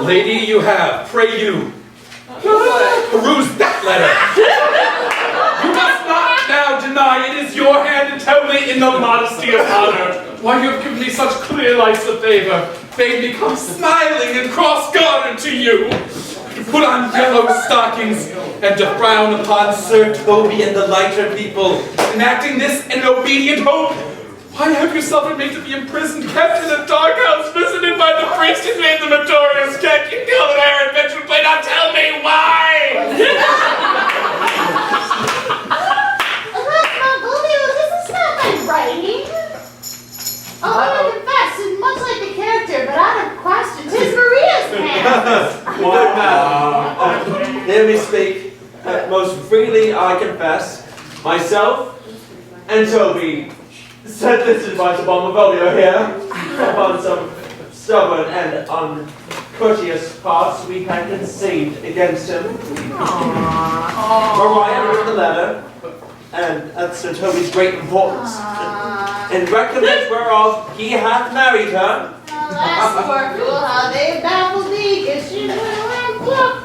J: Lady, you have, pray you, peruse that letter. You must not now deny it is your hand to tell me in the modesty of honor why you have given me such clear lights of favor. They become smiling and cross-gartered to you. To put on yellow stockings and to frown upon Sir Toby and the lighter people, enacting this in obedient hope. Why have you suffered me to be imprisoned, kept in a dark house, visited by the priest whose name the notorious Cat you killed an errant bitch who played? Now tell me why!
D: This is not my writing. Oh, I confess, it's much like the character, but out of question. 'Tis Maria's hand.
B: Good man. Hear me speak. Most freely I confess, myself and Toby set this advice upon Viola here, upon some stubborn and uncourteous parts we had conceived against him. Mariah wrote the letter, and at Sir Toby's great importance, in recompense whereof he hath married her.
D: Last poor fool, how they baffled thee, 'cause you went around pluck.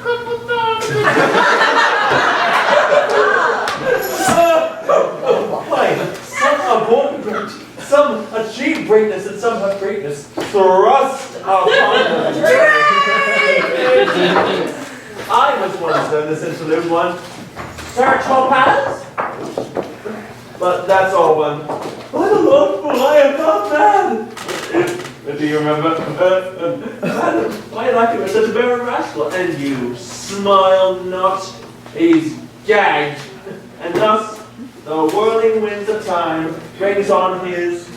B: Some are born great, some achieve greatness, and some have greatness thrust upon them. I was once known this interlude one. Sir Topaz? But that's all one. By the Lord, fool, I am not mad! Do you remember? Why like you were such a very rascal, and you smile not. He's gagged, and thus the whirling winds of time brings on his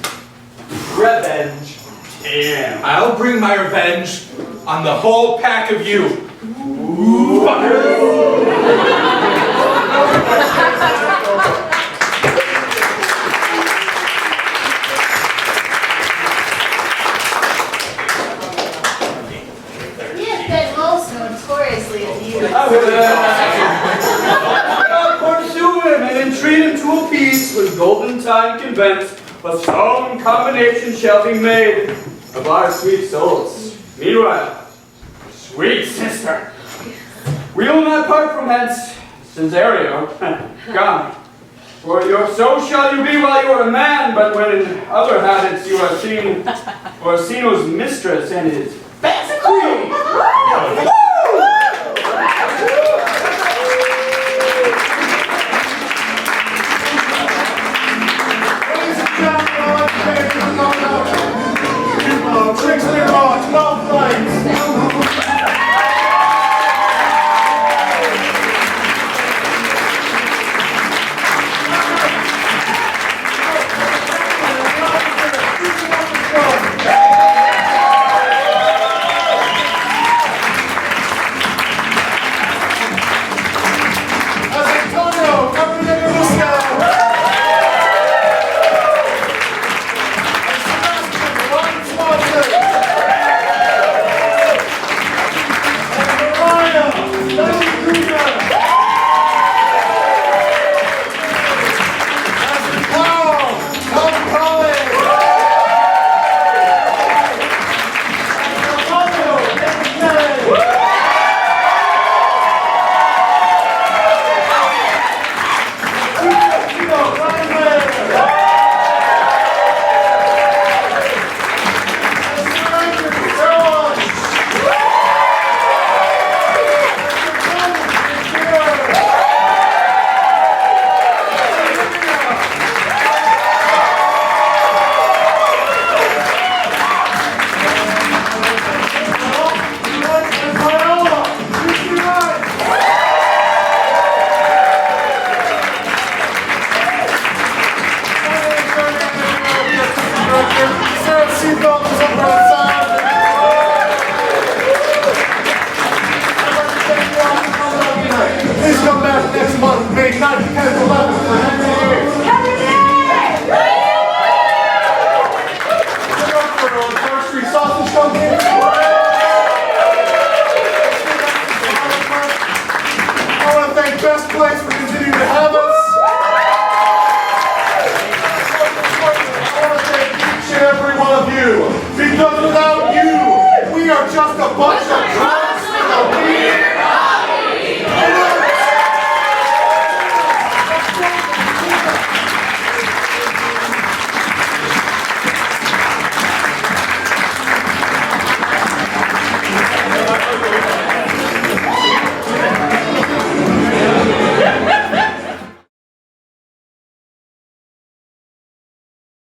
B: revenge.
J: Yeah, I'll bring my revenge on the whole pack of you.
D: He has been most notoriously abused.
E: I'll pursue him and entreat him to a peace when golden time convents, but some combination shall be made of our sweet souls. Meanwhile, sweet sister, we will not part from hence, Cesario. Come, for so shall you be while you are a man, but when in other habits you are seen Orsino's mistress and his